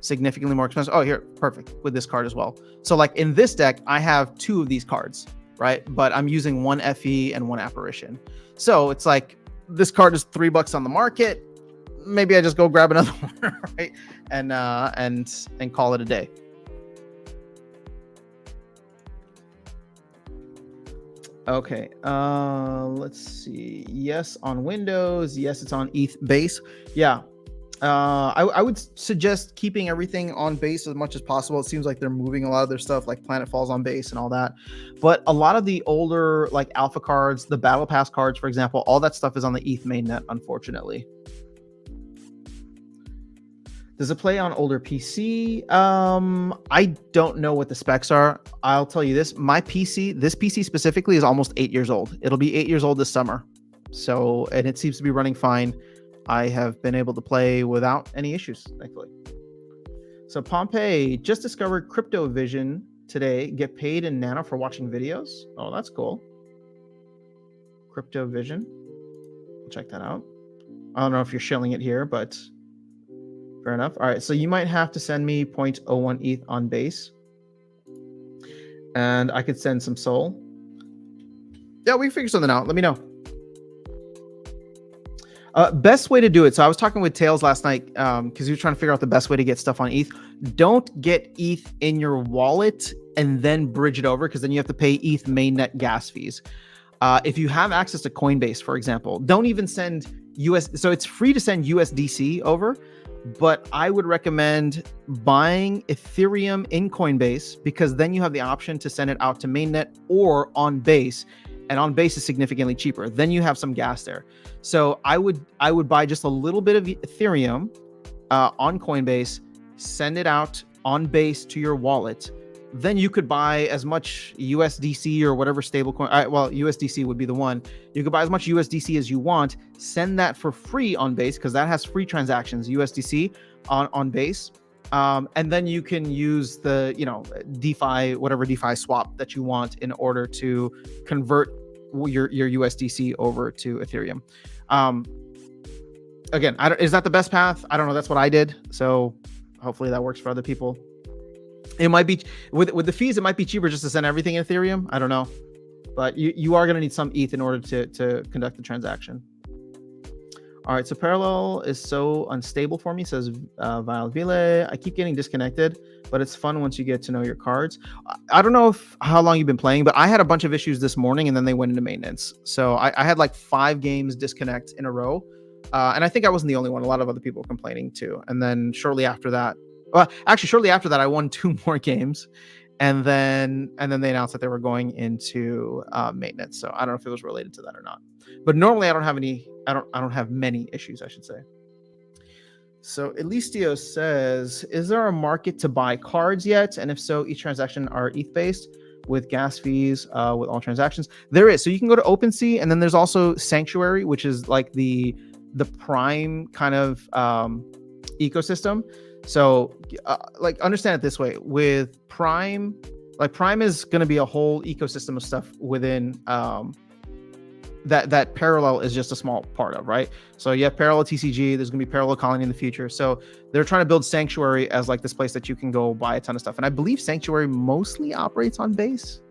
significantly more expensive. Oh, here, perfect, with this card as well. So like in this deck, I have 2 of these cards, right? But I'm using one FE and one apparition. So it's like, this card is $3 on the market. Maybe I just go grab another one, right? And call it a day. Okay, let's see. Yes, on Windows. Yes, it's on ETH base. Yeah, I would suggest keeping everything on base as much as possible. It seems like they're moving a lot of their stuff, like Planet Falls on base and all that. But a lot of the older like alpha cards, the Battle Pass cards, for example, all that stuff is on the ETH mainnet, unfortunately. Does it play on older PC? I don't know what the specs are. I'll tell you this, this PC specifically is almost 8 years old. It'll be 8 years old this summer. So, and it seems to be running fine. I have been able to play without any issues, thankfully. So Pompeii just discovered Crypto Vision today. Get paid in Nano for watching videos. Oh, that's cool. Crypto Vision. Check that out. I don't know if you're shilling it here, but fair enough. All right, so you might have to send me 0.01 ETH on base, and I could send some Sol. Yeah, we can figure something out. Let me know. Best way to do it. So I was talking with Tails last night because he was trying to figure out the best way to get stuff on ETH. Don't get ETH in your wallet and then bridge it over, because then you have to pay ETH mainnet gas fees. If you have access to Coinbase, for example, don't even send US. So it's free to send USDC over, but I would recommend buying Ethereum in Coinbase, because then you have the option to send it out to mainnet or on base. And on base is significantly cheaper. Then you have some gas there. So I would buy just a little bit of Ethereum on Coinbase, send it out on base to your wallet. Then you could buy as much USDC or whatever stablecoin. Well, USDC would be the one. You could buy as much USDC as you want. Send that for free on base, because that has free transactions, USDC on base. And then you can use the DeFi, whatever DeFi swap that you want in order to convert your USDC over to Ethereum. Again, is that the best path? I don't know. That's what I did. So hopefully that works for other people. It might be with the fees. It might be cheaper just to send everything in Ethereum. I don't know, but you are going to need some ETH in order to conduct the transaction. All right, so Parallel is so unstable for me, says Vile. I keep getting disconnected, but it's fun once you get to know your cards. I don't know how long you've been playing, but I had a bunch of issues this morning, and then they went into maintenance. So I had like 5 games disconnect in a row, and I think I wasn't the only one. A lot of other people were complaining too. And then shortly after that, I won 2 more games, and then they announced that they were going into maintenance. So I don't know if it was related to that or not. But normally I don't have many issues, I should say. So Elistio says, is there a market to buy cards yet? And if so, each transaction are ETH based with gas fees with all transactions? There is. So you can go to OpenSea, and then there's also Sanctuary, which is like the prime kind of ecosystem. So like understand it this way: with Prime, like Prime is going to be a whole ecosystem of stuff within that Parallel is just a small part of, right? So you have Parallel TCG, there's gonna be Parallel Colony in the future. So they're trying to build Sanctuary as like this place that you can go buy a ton of stuff. And I believe Sanctuary mostly operates on base.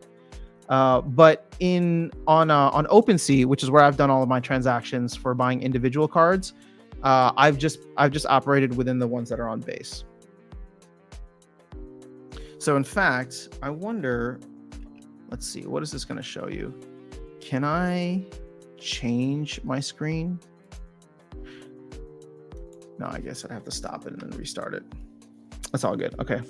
But on OpenSea, which is where I've done all of my transactions for buying individual cards, I've just operated within the ones that are on base. So in fact, I wonder, let's see, what is this going to show you? Can I change my screen? No, I guess I'd have to stop it and then restart it. That's all good. Okay.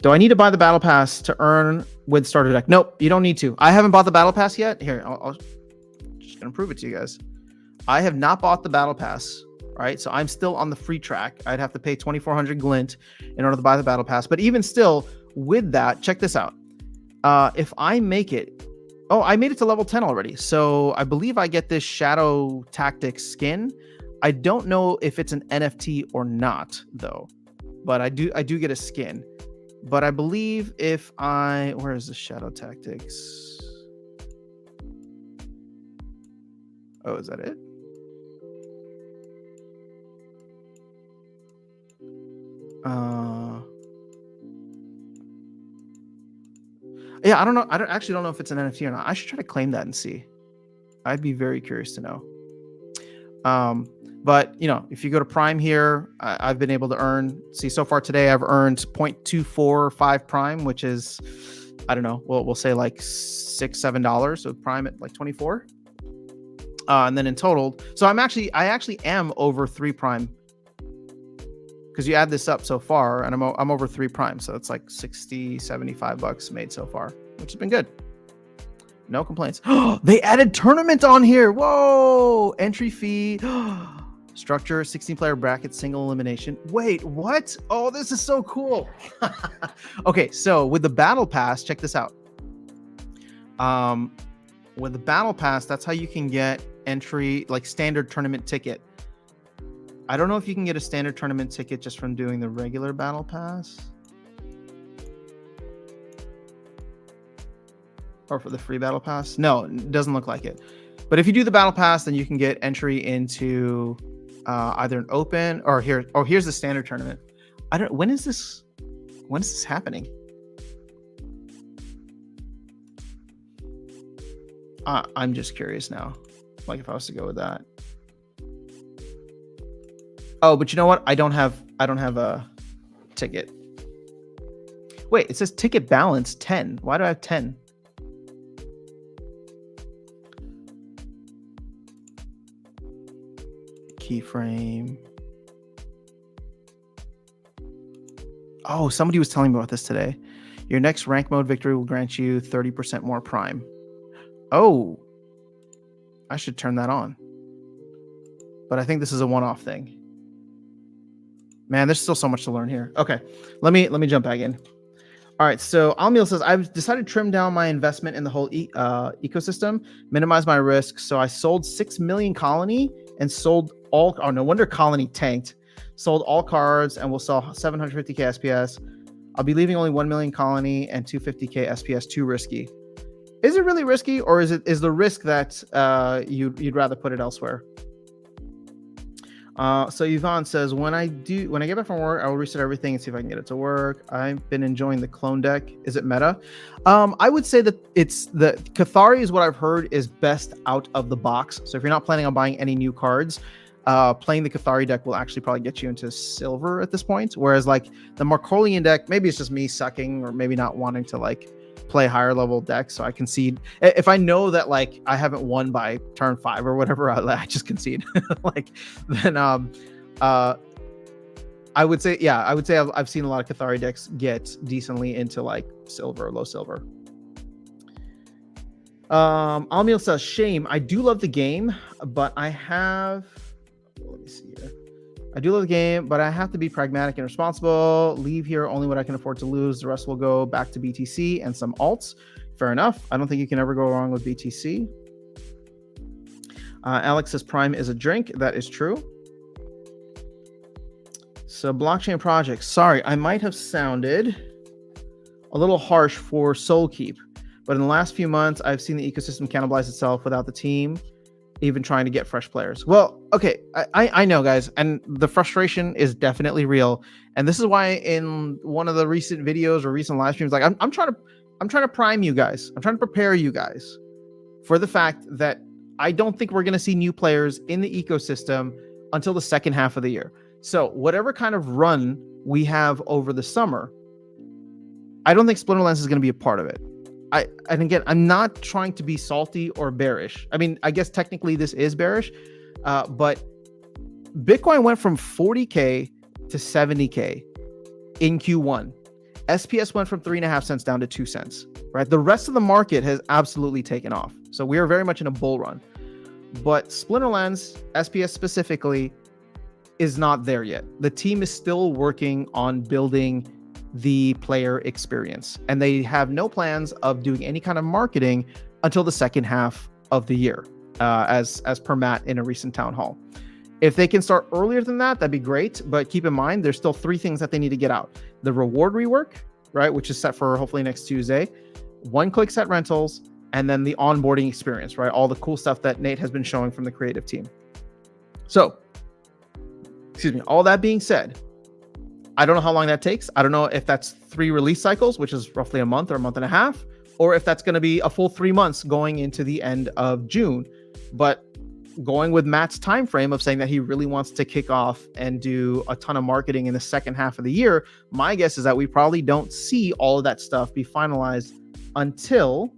Do I need to buy the battle pass to earn with starter deck? Nope, you don't need to. I haven't bought the battle pass yet. Here, I'll just gonna prove it to you guys. I have not bought the battle pass. Right, so I'm still on the free track. I'd have to pay 2,400 glint in order to buy the battle pass. But even still, with that, check this out. If I make it, oh, I made it to level 10 already. So I believe I get this Shadow Tactics skin. I don't know if it's an NFT or not, though. But I do get a skin. But I believe if where is the Shadow Tactics? Oh, is that it? Yeah, I don't know. I actually don't know if it's an NFT or not. I should try to claim that and see. I'd be very curious to know. But you know, if you go to Prime here, I've been able to earn. See, so far today, I've earned 0.245 Prime, which is, I don't know. We'll say like $6-7. So Prime at like 24. And then in total, so I actually am over 3 Prime. Because you add this up so far, and I'm over 3 Prime, so it's like $60-75 made so far, which has been good. No complaints. They added tournament on here. Whoa! Entry fee, structure, 16-player bracket, single elimination. Wait, what? Oh, this is so cool. Okay, so with the battle pass, check this out. With the battle pass, that's how you can get entry, like standard tournament ticket. I don't know if you can get a standard tournament ticket just from doing the regular battle pass. Or for the free battle pass. No, it doesn't look like it. But if you do the battle pass, then you can get entry into either an open or here's the standard tournament. When is this happening? I'm just curious now. Like if I was to go with that. Oh, but you know what? I don't have a ticket. Wait, it says ticket balance 10. Why do I have 10? Keyframe. Oh, somebody was telling me about this today. Your next rank mode victory will grant you 30% more Prime. Oh, I should turn that on. But I think this is a one-off thing. Man, there's still so much to learn here. Okay, let me jump back in. All right, so Almiel says, I've decided to trim down my investment in the whole ecosystem, minimize my risk. So I sold 6 million Colony and sold all, oh, no wonder Colony tanked. Sold all cards and will sell 750k SPS. I'll be leaving only 1 million Colony and 250k SPS. Too risky. Is it really risky, or is the risk that you'd rather put it elsewhere? So Yvonne says, when I get back from work, I will reset everything and see if I can get it to work. I've been enjoying the clone deck. Is it meta? I would say that it's the Cathari is what I've heard is best out of the box. So if you're not planning on buying any new cards, playing the Cathari deck will actually probably get you into silver at this point. Whereas like the Markolian deck, maybe it's just me sucking or maybe not wanting to like play higher level decks, so I concede. If I know that like I haven't won by turn 5 or whatever, I just concede. Like then I would say I've seen a lot of Cathari decks get decently into like silver, low silver. Almiel says, shame. I do love the game, but I have, let me see here. I do love the game, but I have to be pragmatic and responsible. Leave here only what I can afford to lose. The rest will go back to BTC and some alts. Fair enough. I don't think you can ever go wrong with BTC. Alex says Prime is a drink. That is true. So blockchain projects. Sorry, I might have sounded a little harsh for Soulkeep, but in the last few months, I've seen the ecosystem cannibalize itself without the team even trying to get fresh players. Well, okay, I know, guys, and the frustration is definitely real. And this is why in one of the recent videos or recent live streams, like I'm trying to prime you guys. I'm trying to prepare you guys for the fact that I don't think we're going to see new players in the ecosystem until the second half of the year. So whatever kind of run we have over the summer, I don't think Splinterlands is going to be a part of it. And again, I'm not trying to be salty or bearish. I mean, I guess technically this is bearish, but Bitcoin went from 40K to 70K in Q1. SPS went from 3.5 cents down to 2 cents, right? The rest of the market has absolutely taken off. So we are very much in a bull run, but Splinterlands, SPS specifically, is not there yet. The team is still working on building the player experience, and they have no plans of doing any kind of marketing until the second half of the year, as per Matt in a recent town hall. If they can start earlier than that, that'd be great. But keep in mind, there's still 3 things that they need to get out: the reward rework, right, which is set for hopefully next Tuesday, one-click set rentals, and then the onboarding experience, right, all the cool stuff that Nate has been showing from the creative team. So, excuse me. All that being said, I don't know how long that takes. I don't know if that's 3 release cycles, which is roughly a month or a month and a half, or if that's going to be a full 3 months going into the end of June. But going with Matt's time frame of saying that he really wants to kick off and do a ton of marketing in the second half of the year, my guess is that we probably don't see all of that stuff be finalized until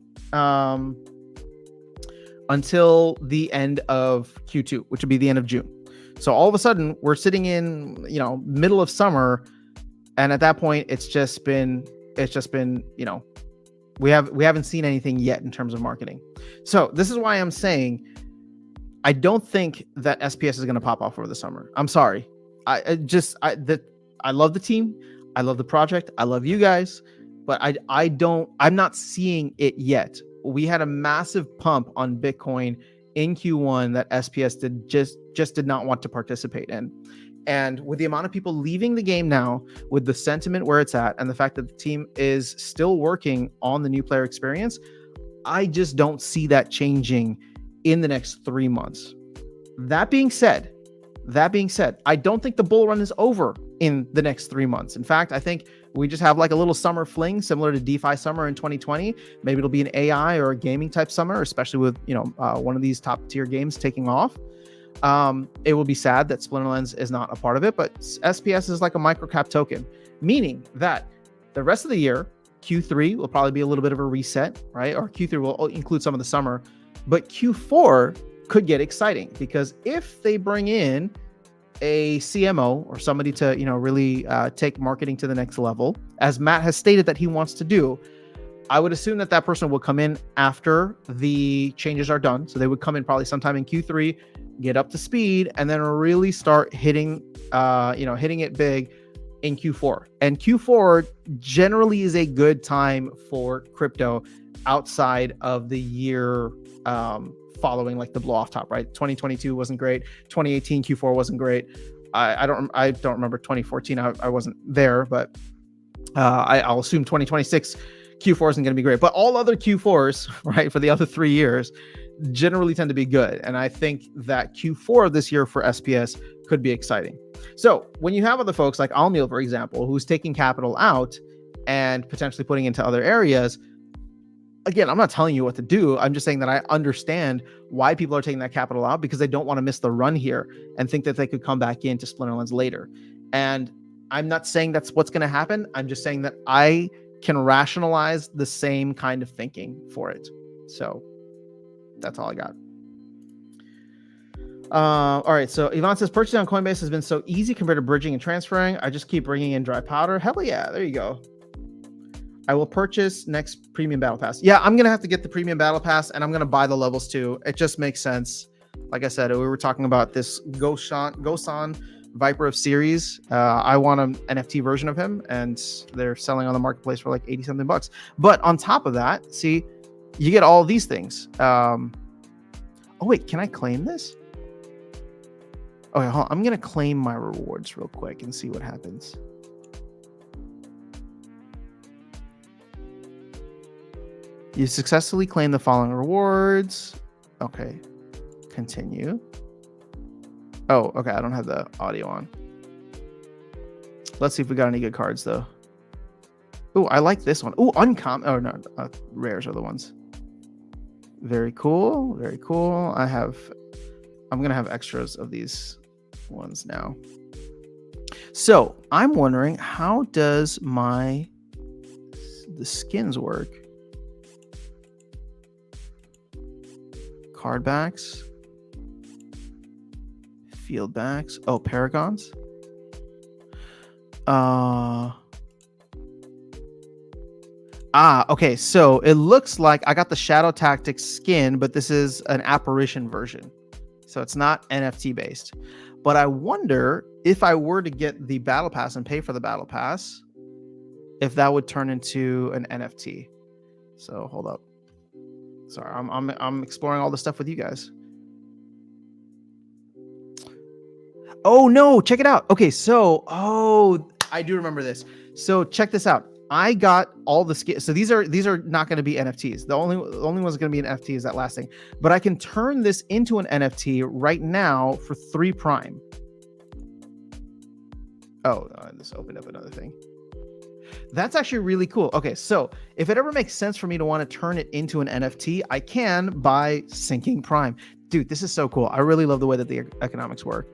the end of Q2, which would be the end of June. So all of a sudden we're sitting in, middle of summer. And at that point, it's just been, we haven't seen anything yet in terms of marketing. So this is why I'm saying, I don't think that SPS is going to pop off over the summer. I'm sorry. I love the team. I love the project. I love you guys, but I'm not seeing it yet. We had a massive pump on Bitcoin in Q1 that SPS did not want to participate in. And with the amount of people leaving the game now, with the sentiment where it's at, and the fact that the team is still working on the new player experience, I just don't see that changing in the next 3 months. That being said, I don't think the bull run is over in the next 3 months. In fact, I think we just have like a little summer fling similar to DeFi summer in 2020. Maybe it'll be an AI or a gaming type summer, especially with one of these top tier games taking off. It will be sad that Splinterlands is not a part of it, but SPS is like a microcap token, meaning that the rest of the year, Q3 will probably be a little bit of a reset, right? Or Q3 will include some of the summer, but Q4 could get exciting because if they bring in a CMO or somebody to, really take marketing to the next level, as Matt has stated that he wants to do, I would assume that that person will come in after the changes are done. So they would come in probably sometime in Q3, get up to speed, and then really start hitting it big in Q4. And Q4 generally is a good time for crypto outside of the year following like the blow off top, right? 2022 wasn't great. 2018 Q4 wasn't great. I don't remember 2014. I wasn't there, but I'll assume 2026 Q4 isn't going to be great. But all other Q4s, right, for the other 3 years generally tend to be good. And I think that Q4 of this year for SPS could be exciting. So when you have other folks like Almiel, for example, who's taking capital out and potentially putting into other areas, again, I'm not telling you what to do. I'm just saying that I understand why people are taking that capital out, because they don't want to miss the run here and think that they could come back into Splinterlands later. And I'm not saying that's what's going to happen. I'm just saying that I can rationalize the same kind of thinking for it. So that's all I got. All right. So Yvonne says, purchasing on Coinbase has been so easy compared to bridging and transferring. I just keep bringing in dry powder. Hell yeah. There you go. I will purchase next premium battle pass. Yeah, I'm going to have to get the premium battle pass, and I'm going to buy the levels too. It just makes sense. Like I said, we were talking about this Gosan Viper of Series. I want an NFT version of him, and they're selling on the marketplace for like 80 something bucks. But on top of that, see, you get all these things. Oh wait, can I claim this? Okay, hold on. I'm going to claim my rewards real quick and see what happens. You successfully claimed the following rewards. Okay. Continue. Oh, okay. I don't have the audio on. Let's see if we got any good cards, though. Oh, I like this one. Oh, uncommon. Oh, no. Rares are the ones. Very cool. Very cool. I'm going to have extras of these ones now. So I'm wondering, how does the skins work? Card backs. Field backs. Oh, paragons. Okay. So it looks like I got the Shadow Tactics skin, but this is an apparition version. So it's not NFT based. But I wonder if I were to get the Battle Pass and pay for the Battle Pass, if that would turn into an NFT. So hold up. Sorry, I'm exploring all this stuff with you guys. Oh no, check it out. Okay, so I do remember this. So check this out. I got all the skins. So these are not going to be NFTs. The only one's going to be an NFT is that last thing. But I can turn this into an NFT right now for 3 Prime. Oh, this opened up another thing. That's actually really cool. Okay, so if it ever makes sense for me to want to turn it into an NFT, I can by syncing Prime. Dude, this is so cool. I really love the way that the economics work.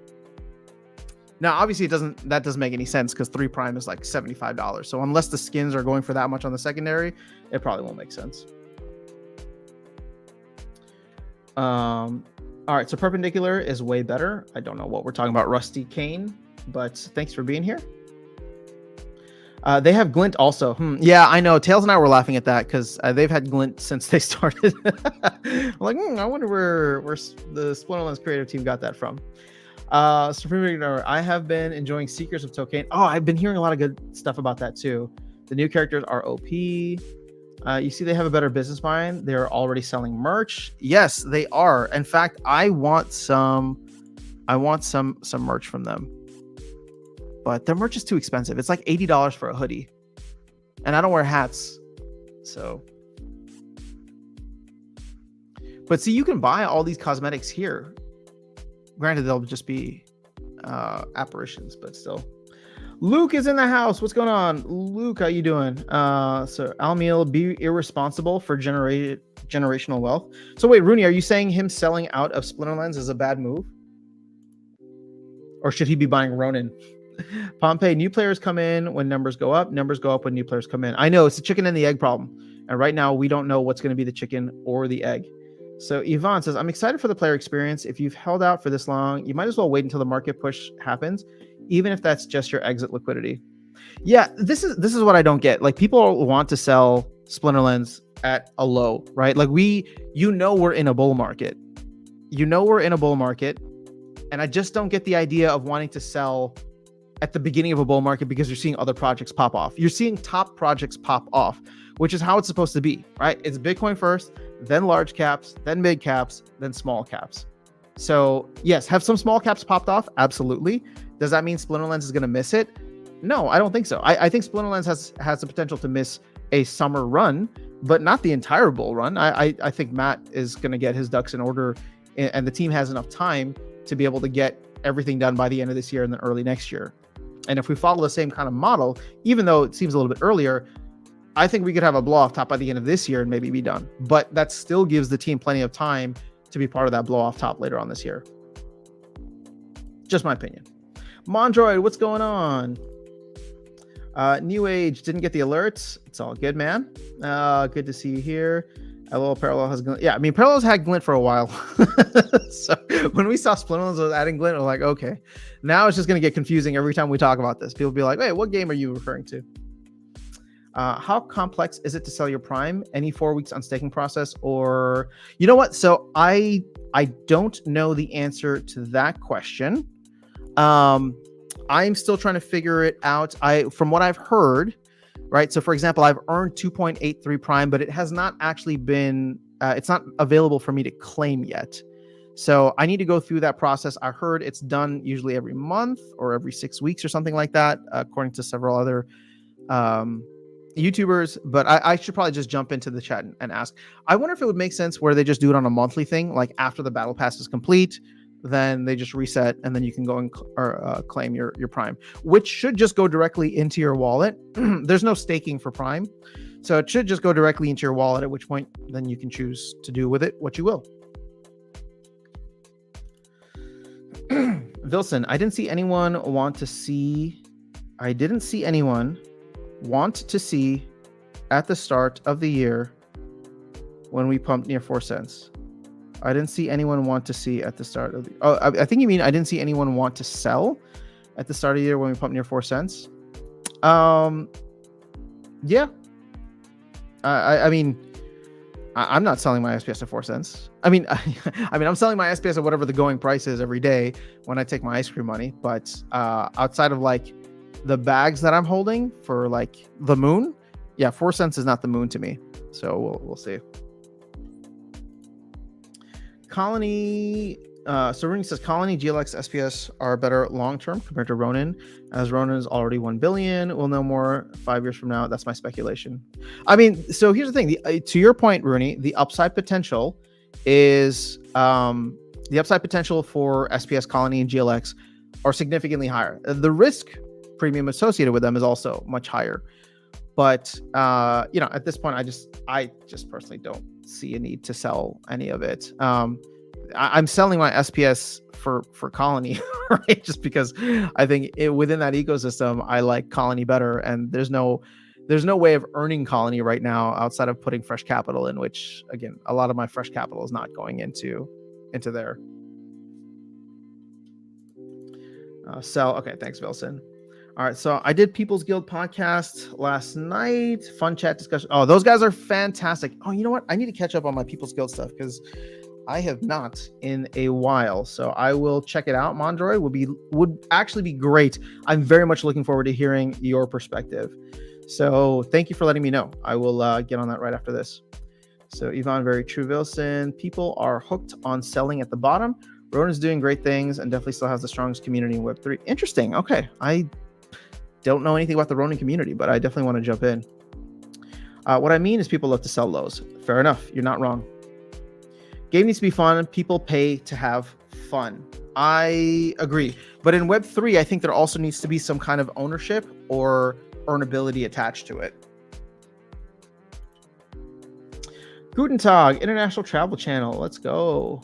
Now, obviously, that doesn't make any sense because 3 Prime is like $75. So unless the skins are going for that much on the secondary, it probably won't make sense. All right, so Perpendicular is way better. I don't know what we're talking about, Rusty Kane, but thanks for being here. They have Glint also. Yeah, I know. Tails and I were laughing at that because they've had Glint since they started. I'm like, I wonder where the Splinterlands creative team got that from. Supreme Ignore, I have been enjoying Seekers of Tokane. Oh, I've been hearing a lot of good stuff about that too. The new characters are OP. You see they have a better business mind. They're already selling merch. Yes, they are. In fact, I want some merch from them. But their merch is too expensive. It's like $80 for a hoodie. And I don't wear hats. So. But see, you can buy all these cosmetics here. Granted, they'll just be apparitions, but still. Luke is in the house. What's going on? Luke, how you doing? So Almiel, be irresponsible for generational wealth. So wait, Rooney, are you saying him selling out of Splinterlands is a bad move? Or should he be buying Ronin? Pompey, new players come in when numbers go up when new players come in. I know, it's a chicken and the egg problem. And right now, we don't know what's going to be the chicken or the egg. So Yvonne says, I'm excited for the player experience. If you've held out for this long, you might as well wait until the market push happens, even if that's just your exit liquidity. Yeah, this is what I don't get. Like, people want to sell Splinterlands at a low, right? Like we're in a bull market. We're in a bull market. And I just don't get the idea of wanting to sell at the beginning of a bull market because you're seeing other projects pop off. You're seeing top projects pop off, which is how it's supposed to be, right? It's Bitcoin first, then large caps, then mid caps, then small caps. So yes, have some small caps popped off? Absolutely. Does that mean Splinterlands is going to miss it? No, I don't think so. I think Splinterlands has the potential to miss a summer run, but not the entire bull run. I think Matt is going to get his ducks in order, and the team has enough time to be able to get everything done by the end of this year and then early next year. And if we follow the same kind of model, even though it seems a little bit earlier, I think we could have a blow off top by the end of this year and maybe be done. But that still gives the team plenty of time to be part of that blow off top later on this year. Just my opinion. Mondroid, what's going on? New Age, didn't get the alerts. It's all good, man. Good to see you here. LOL, Parallel has Glint. Yeah, I mean, Parallel's had Glint for a while. So when we saw Splinterlands was adding Glint, we're like, okay. Now it's just going to get confusing every time we talk about this. People be like, hey, what game are you referring to? How complex is it to sell your Prime? Any 4 weeks on staking process? Or, you know what? So I don't know the answer to that question. I'm still trying to figure it out. From what I've heard, right? So for example, I've earned 2.83 Prime, but it has not actually been, it's not available for me to claim yet. So I need to go through that process. I heard it's done usually every month or every 6 weeks or something like that, according to several other um, YouTubers. But I should probably just jump into the chat and ask. I wonder if it would make sense where they just do it on a monthly thing, like after the battle pass is complete, then they just reset and then you can go and claim your Prime, which should just go directly into your wallet. There's no staking for Prime. So it should just go directly into your wallet, at which point then you can choose to do with it what you will. Vilson, I didn't see anyone want to see at the start of the year when we pumped near 4 cents. I didn't see anyone want to see at the start of the... Oh, I think you mean I didn't see anyone want to sell at the start of the year when we pumped near 4 cents. Yeah. I mean, I'm not selling my SPS at 4 cents. I mean, I'm selling my SPS at whatever the going price is every day when I take my ice cream money. But outside of like the bags that I'm holding for like the moon, yeah, 4 cents is not the moon to me. So we'll see. Colony. So Rooney says Colony, GLX, SPS are better long-term compared to Ronin, as Ronin is already 1 billion. We'll know more 5 years from now. That's my speculation. I mean, so here's the thing. To your point, Rooney, the upside potential is the upside potential for SPS, Colony, and GLX are significantly higher. The risk premium associated with them is also much higher. But at this point, I just personally don't see a need to sell any of it. I'm selling my SPS for Colony, right? Just because I think within that ecosystem, I like Colony better, and there's no way of earning Colony right now outside of putting fresh capital in, which again, a lot of my fresh capital is not going into there. Sell. Okay, thanks, Wilson. All right, so I did People's Guild podcast last night. Fun chat discussion. Oh, those guys are fantastic. Oh, you know what? I need to catch up on my People's Guild stuff because I have not in a while. So I will check it out. Mondroy would actually be great. I'm very much looking forward to hearing your perspective. So thank you for letting me know. I will get on that right after this. So Yvonne, very true, Wilson. People are hooked on selling at the bottom. Ronin's doing great things and definitely still has the strongest community in Web3. Interesting. Okay. I don't know anything about the Ronin community, but I definitely want to jump in. What I mean is people love to sell lows. Fair enough. You're not wrong. Game needs to be fun. People pay to have fun. I agree. But in Web3, I think there also needs to be some kind of ownership or earnability attached to it. Guten Tag, International Travel Channel. Let's go.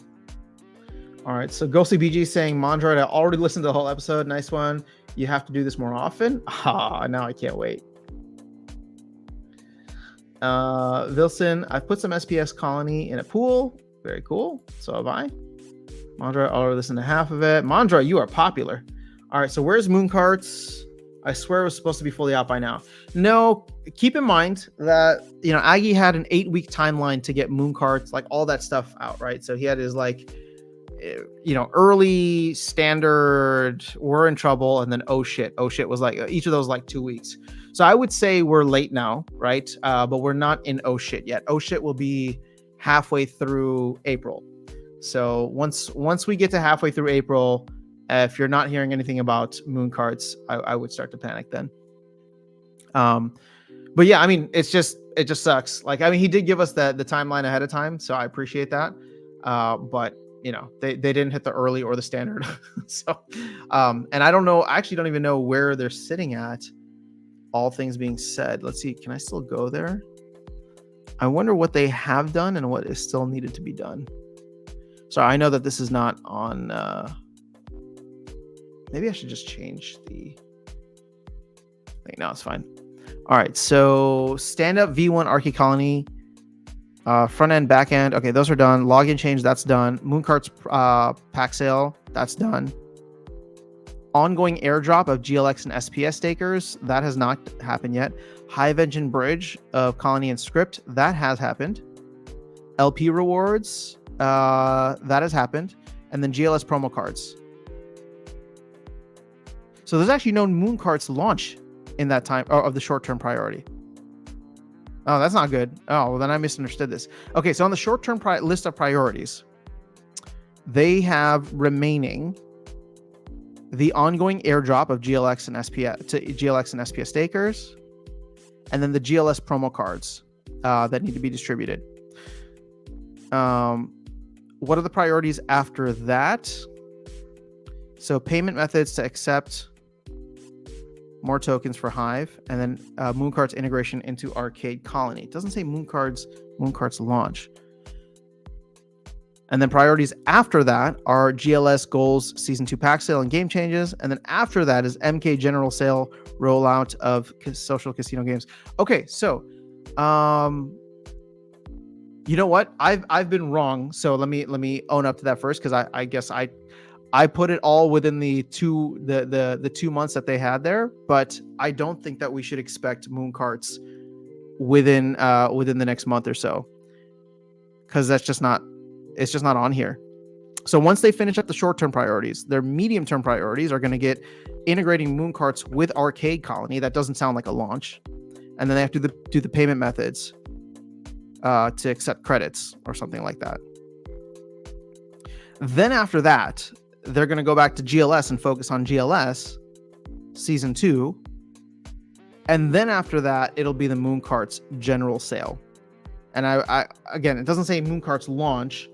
All right, so Ghostly BG saying, Mondroid, I already listened to the whole episode. Nice one. You have to do this more often. Now I can't wait. Wilson, I've put some SPS Colony in a pool. Very cool. So have I. Mondroid, I'll already listen to half of it. Mondroid, you are popular. All right, so where's Mooncarts? I swear it was supposed to be fully out by now. No, keep in mind that, Aggie had an 8-week timeline to get Mooncarts, like all that stuff out, right? So he had his early, standard, we're in trouble, and then oh shit was like each of those like 2 weeks. So I would say we're late now, right? But we're not in oh shit yet. Oh shit will be halfway through April. So once we get to halfway through April, if you're not hearing anything about Mooncarts, I would start to panic then. But yeah, I mean, it just sucks. Like, I mean, he did give us the timeline ahead of time, so I appreciate that. But they didn't hit the early or the standard. So, and I don't know, I actually don't even know where they're sitting at, all things being said. Let's see, can I still go there? I wonder what they have done and what is still needed to be done. So I know that this is not on, maybe I should just change the thing. No, it's fine. All right, so stand up V1 Archie Colony. Front end, back end. Okay, those are done. Login change, that's done. Mooncarts pack sale, that's done. Ongoing airdrop of GLX and SPS stakers, that has not happened yet. Hive Engine Bridge of Colony and Script, that has happened. LP rewards, that has happened. And then GLS promo cards. So there's actually no Mooncarts launch in that time of the short-term priority. Oh, that's not good. Oh, well, then I misunderstood this. Okay, so on the short-term list of priorities, they have remaining the ongoing airdrop of GLX and SPS to GLX and SPS stakers, and then the GLS promo cards that need to be distributed. What are the priorities after that? So payment methods to accept more tokens for Hive, and then Mooncart's integration into Arcade Colony. It doesn't say Mooncart's launch. And then priorities after that are GLS goals, Season 2 pack sale and game changes. And then after that is MK general sale, rollout of social casino games. Okay, so you know what? I've been wrong. So let me own up to that first, because I guess I put it all within the 2 months that they had there, but I don't think that we should expect Mooncarts within the next month or so, because it's just not on here. So once they finish up the short-term priorities, their medium-term priorities are going to get integrating Mooncarts with Arcade Colony. That doesn't sound like a launch. And then they have to do the payment methods to accept credits or something like that. Then after that, they're going to go back to GLS and focus on GLS Season 2. And then after that, it'll be the Mooncarts general sale. And I again, it doesn't say Mooncarts launch,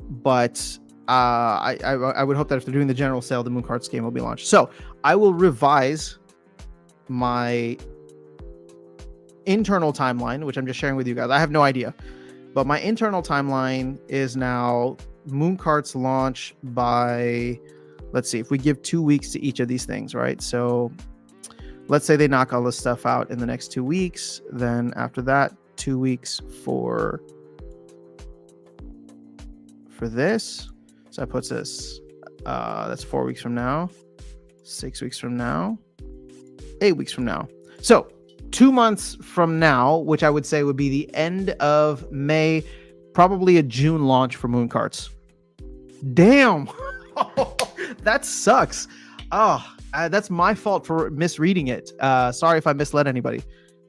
but I would hope that if they're doing the general sale, the Mooncarts game will be launched. So I will revise my internal timeline, which I'm just sharing with you guys. I have no idea, but my internal timeline is now Mooncarts launch by, let's see, if we give 2 weeks to each of these things, right? So let's say they knock all this stuff out in the next 2 weeks. Then after that, 2 weeks for this. So that puts us, that's 4 weeks from now, 6 weeks from now, 8 weeks from now. So 2 months from now, which I would say would be the end of May, probably a June launch for Mooncarts. Damn. That sucks. Oh, that's my fault for misreading it. Sorry if I misled anybody.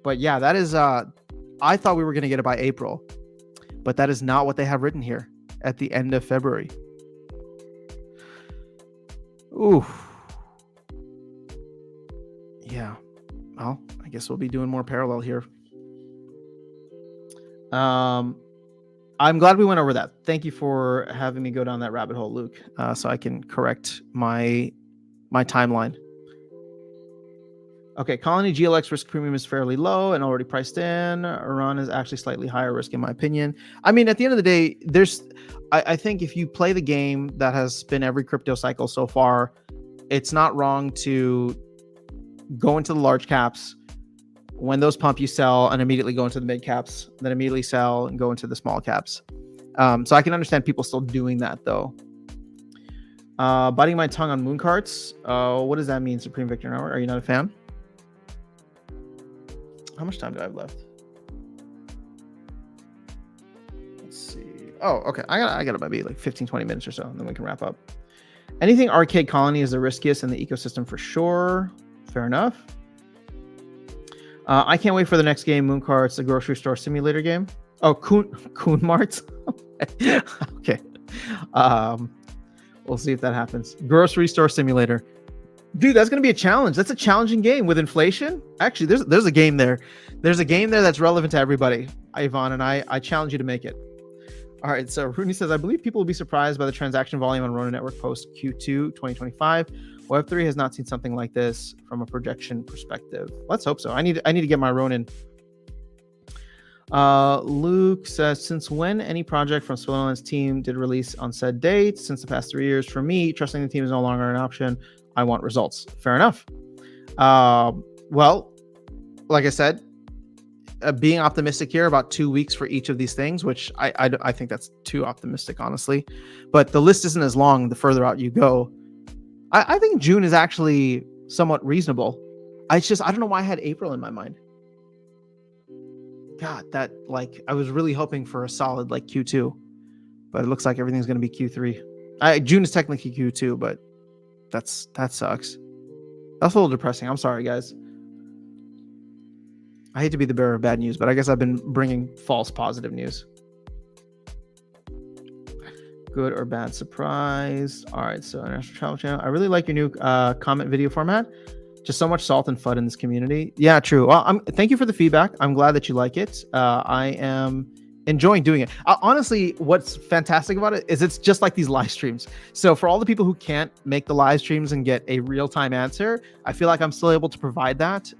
But yeah, that is, I thought we were going to get it by April, but that is not what they have written here at the end of February. Ooh. Yeah. Well, I guess we'll be doing more parallel here. I'm glad we went over that. Thank you for having me go down that rabbit hole, Luke, so I can correct my timeline. Okay, Colony GLX risk premium is fairly low and already priced in. Iran is actually slightly higher risk, in my opinion. I mean, at the end of the day, I think if you play the game that has been every crypto cycle so far, it's not wrong to go into the large caps. When those pump, you sell and immediately go into the mid caps, then immediately sell and go into the small caps. So I can understand people still doing that, though. Biting my tongue on Mooncarts. What does that mean, Supreme Victor Hour? Are you not a fan? How much time do I have left? Let's see. Oh, okay. I got maybe like 15-20 minutes or so, and then we can wrap up. Anything Arcade Colony is the riskiest in the ecosystem for sure. Fair enough. I can't wait for the next game, Mooncarts, the grocery store simulator game. Oh, Coon Marts. Okay. We'll see if that happens. Grocery store simulator. Dude, that's going to be a challenge. That's a challenging game with inflation. Actually, there's a game there. There's a game there that's relevant to everybody, Ivan, and I challenge you to make it. All right, so Rooney says, I believe people will be surprised by the transaction volume on Ronin Network post Q2 2025. Web3 has not seen something like this from a projection perspective. Let's hope so. I need to get my Ronin. Luke says, since when any project from Spillman's team did release on said date? Since the past 3 years. For me, trusting the team is no longer an option. I want results. Fair enough. Well, like I said, being optimistic here about 2 weeks for each of these things, which I think that's too optimistic, honestly. But the list isn't as long the further out you go. I think June is actually somewhat reasonable. I don't know why I had April in my mind. God, I was really hoping for a solid Q2, but it looks like everything's going to be Q3. June is technically Q2, but that sucks. That's a little depressing. I'm sorry, guys. I hate to be the bearer of bad news, but I guess I've been bringing false positive news. Good or bad surprise. All right, so International Travel Channel. I really like your new comment video format. Just so much salt and fun in this community. Yeah, true. Well, thank you for the feedback. I'm glad that you like it. I am enjoying doing it. Honestly, what's fantastic about it is it's just like these live streams. So for all the people who can't make the live streams and get a real-time answer, I feel like I'm still able to provide that,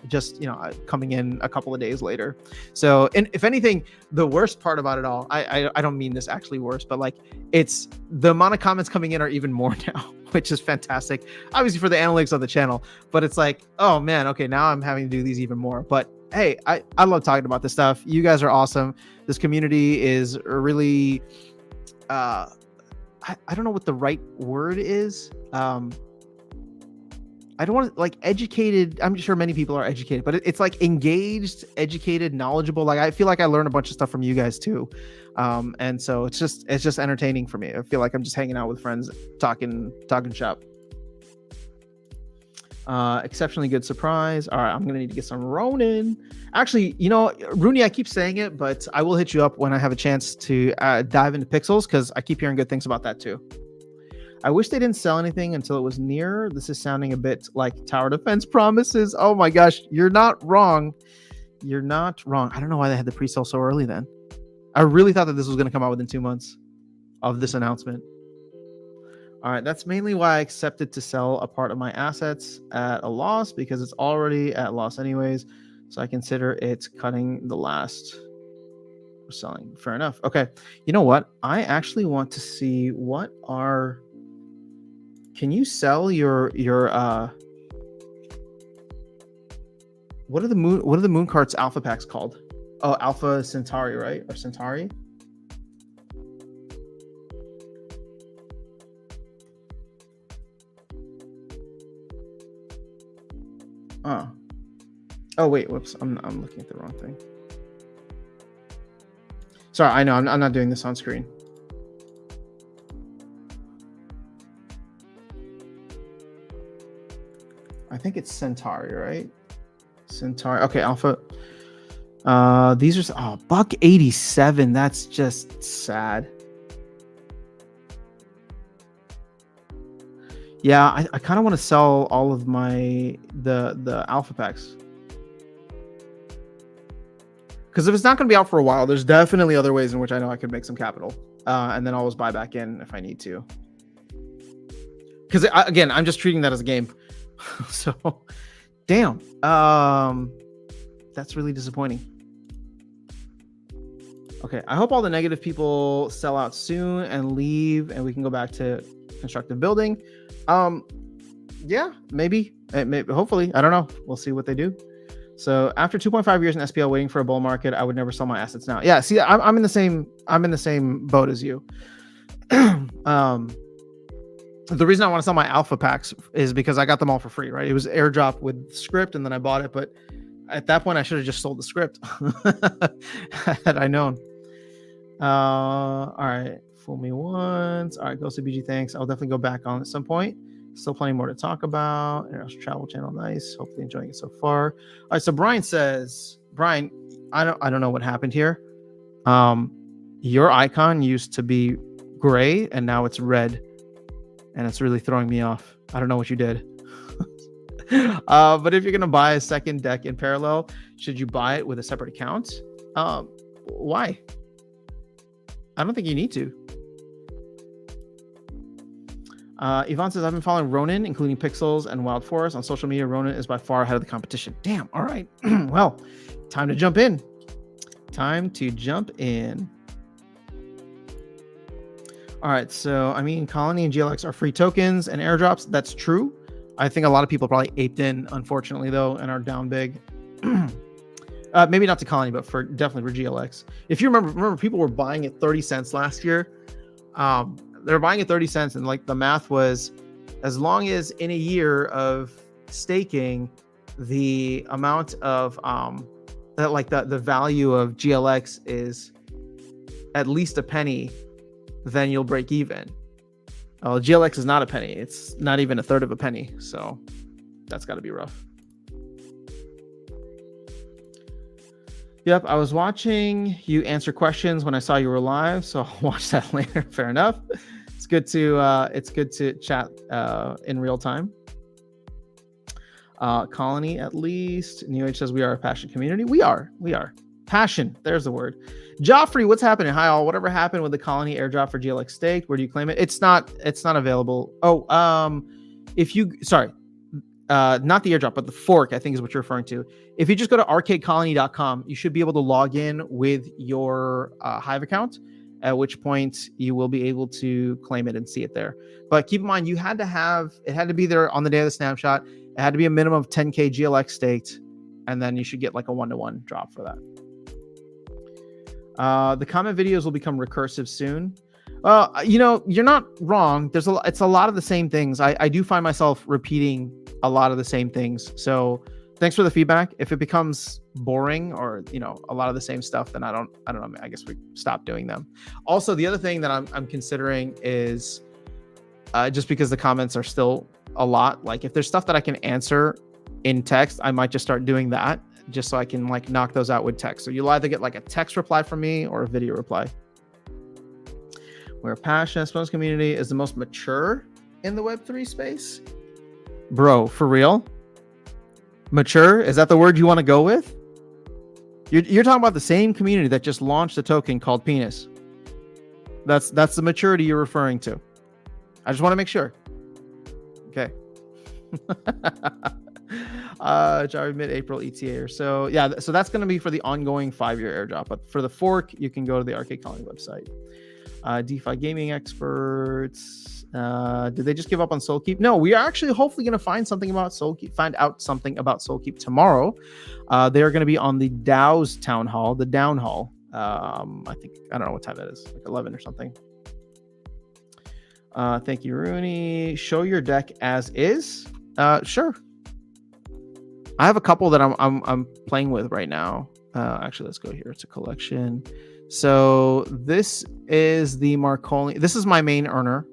just coming in a couple of days later. So, and if anything, the worst part about it all, I don't mean this actually worse, but like it's the amount of comments coming in are even more now, which is fantastic. Obviously for the analytics of the channel, but it's like, oh man, okay, now I'm having to do these even more. But hey, I love talking about this stuff. You guys are awesome. This community is really, I don't know what the right word is. I don't want to like educated. I'm sure many people are educated, but it's like engaged, educated, knowledgeable. Like I feel like I learn a bunch of stuff from you guys too. And so it's just entertaining for me. I feel like I'm just hanging out with friends, talking shop. Exceptionally good surprise. All right, I'm gonna need to get some Ronin. Actually, Rooney, I keep saying it, but I will hit you up when I have a chance to dive into pixels, because I keep hearing good things about that too. I wish they didn't sell anything until it was near. This is sounding a bit like tower defense promises. Oh my gosh, you're not wrong. You're not wrong. I don't know why they had the pre-sale so early then. I really thought that this was going to come out within 2 months of this announcement. All right, that's mainly why I accepted to sell a part of my assets at a loss, because it's already at loss anyways. So I consider it cutting the last or selling. Fair enough. Okay, you know what? I actually want to see what are. Can you sell your what are the moon carts alpha packs called? Oh, Alpha Centauri, right? Or Centauri? Oh wait, whoops. I'm looking at the wrong thing. Sorry, I know I'm not doing this on screen. I think it's Centauri, right? Centauri. Okay, Alpha. These are $187. That's just sad. Yeah, I kind of want to sell all of my the alpha packs, because if it's not going to be out for a while, there's definitely other ways in which I know I could make some capital, and then always buy back in if I need to. Because again, I'm just treating that as a game. So, damn. That's really disappointing. Okay, I hope all the negative people sell out soon and leave, and we can go back to constructive building. Yeah, maybe, hopefully. I don't know. We'll see what they do. So after 2.5 years in SPL waiting for a bull market, I would never sell my assets now. Yeah, see, I'm in the same boat as you. The reason I want to sell my alpha packs is because I got them all for free, right? It was airdrop with script, and then I bought it. But at that point, I should have just sold the script had I known. All right, fool me once. All right, Ghost of BG, thanks. I'll definitely go back on at some point. Still plenty more to talk about. International Travel Channel, nice. Hopefully enjoying it so far. All right, so Brian says, Brian, I don't know what happened here. Your icon used to be gray and now it's red, and it's really throwing me off. I don't know what you did. But if you're gonna buy a second deck in parallel, should you buy it with a separate account? Why? I don't think you need to. Yvonne says, I've been following Ronin, including Pixels and Wild Forest on social media. Ronin is by far ahead of the competition. Damn. All right. Well, time to jump in. All right. So, I mean, Colony and GLX are free tokens and airdrops. That's true. I think a lot of people probably aped in, unfortunately, though, and are down big. Maybe not to Colony, but definitely for GLX. If you remember, people were buying at 30 cents last year. They're buying at 30 cents, and like the math was, as long as in a year of staking, the amount of that like the value of GLX is at least a penny, then you'll break even. GLX is not a penny. It's not even a third of a penny. So that's got to be rough. Yep, I was watching you answer questions when I saw you were live, so I'll watch that later. Fair enough. It's good to chat in real time. Colony, at least. New Age says we are a passion community. We are. Passion. There's the word. Joffrey, what's happening? Hi all. Whatever happened with the Colony airdrop for GLX staked? Where do you claim it? It's not available. Oh, not the airdrop, but the fork, I think is what you're referring to. If you just go to arcadecolony.com, you should be able to log in with your Hive account, at which point you will be able to claim it and see it there. But keep in mind, it had to be there on the day of the snapshot. It had to be a minimum of 10K GLX staked, and then you should get like a 1-to-1 drop for that. The comment videos will become recursive soon. You're not wrong. It's a lot of the same things. I do find myself repeating a lot of the same things. So thanks for the feedback. If it becomes boring or, a lot of the same stuff, then I don't know. I guess we stop doing them. Also, the other thing that I'm considering is just because the comments are still a lot, like if there's stuff that I can answer in text, I might just start doing that just so I can like knock those out with text. So you'll either get like a text reply from me or a video reply. Where passion Spons community is the most mature in the Web3 space. Bro, for real? Mature? Is that the word you want to go with? You're talking about the same community that just launched a token called Penis. That's the maturity you're referring to. I just want to make sure. Okay. Jari mid-April ETA or so. Yeah, so that's going to be for the ongoing 5-year airdrop. But for the fork, you can go to the Arcade Colony website. DeFi gaming experts. Did they just give up on Soulkeep? No, we are actually hopefully going to find out something about Soulkeep tomorrow. They are going to be on the DAO's town hall, the Down Hall. I don't know what time that is, like 11 or something. Thank you, Rooney. Show your deck as is. Sure. I have a couple that I'm playing with right now. Actually, let's go here. It's a collection. So this is the Marconi. This is my main earner.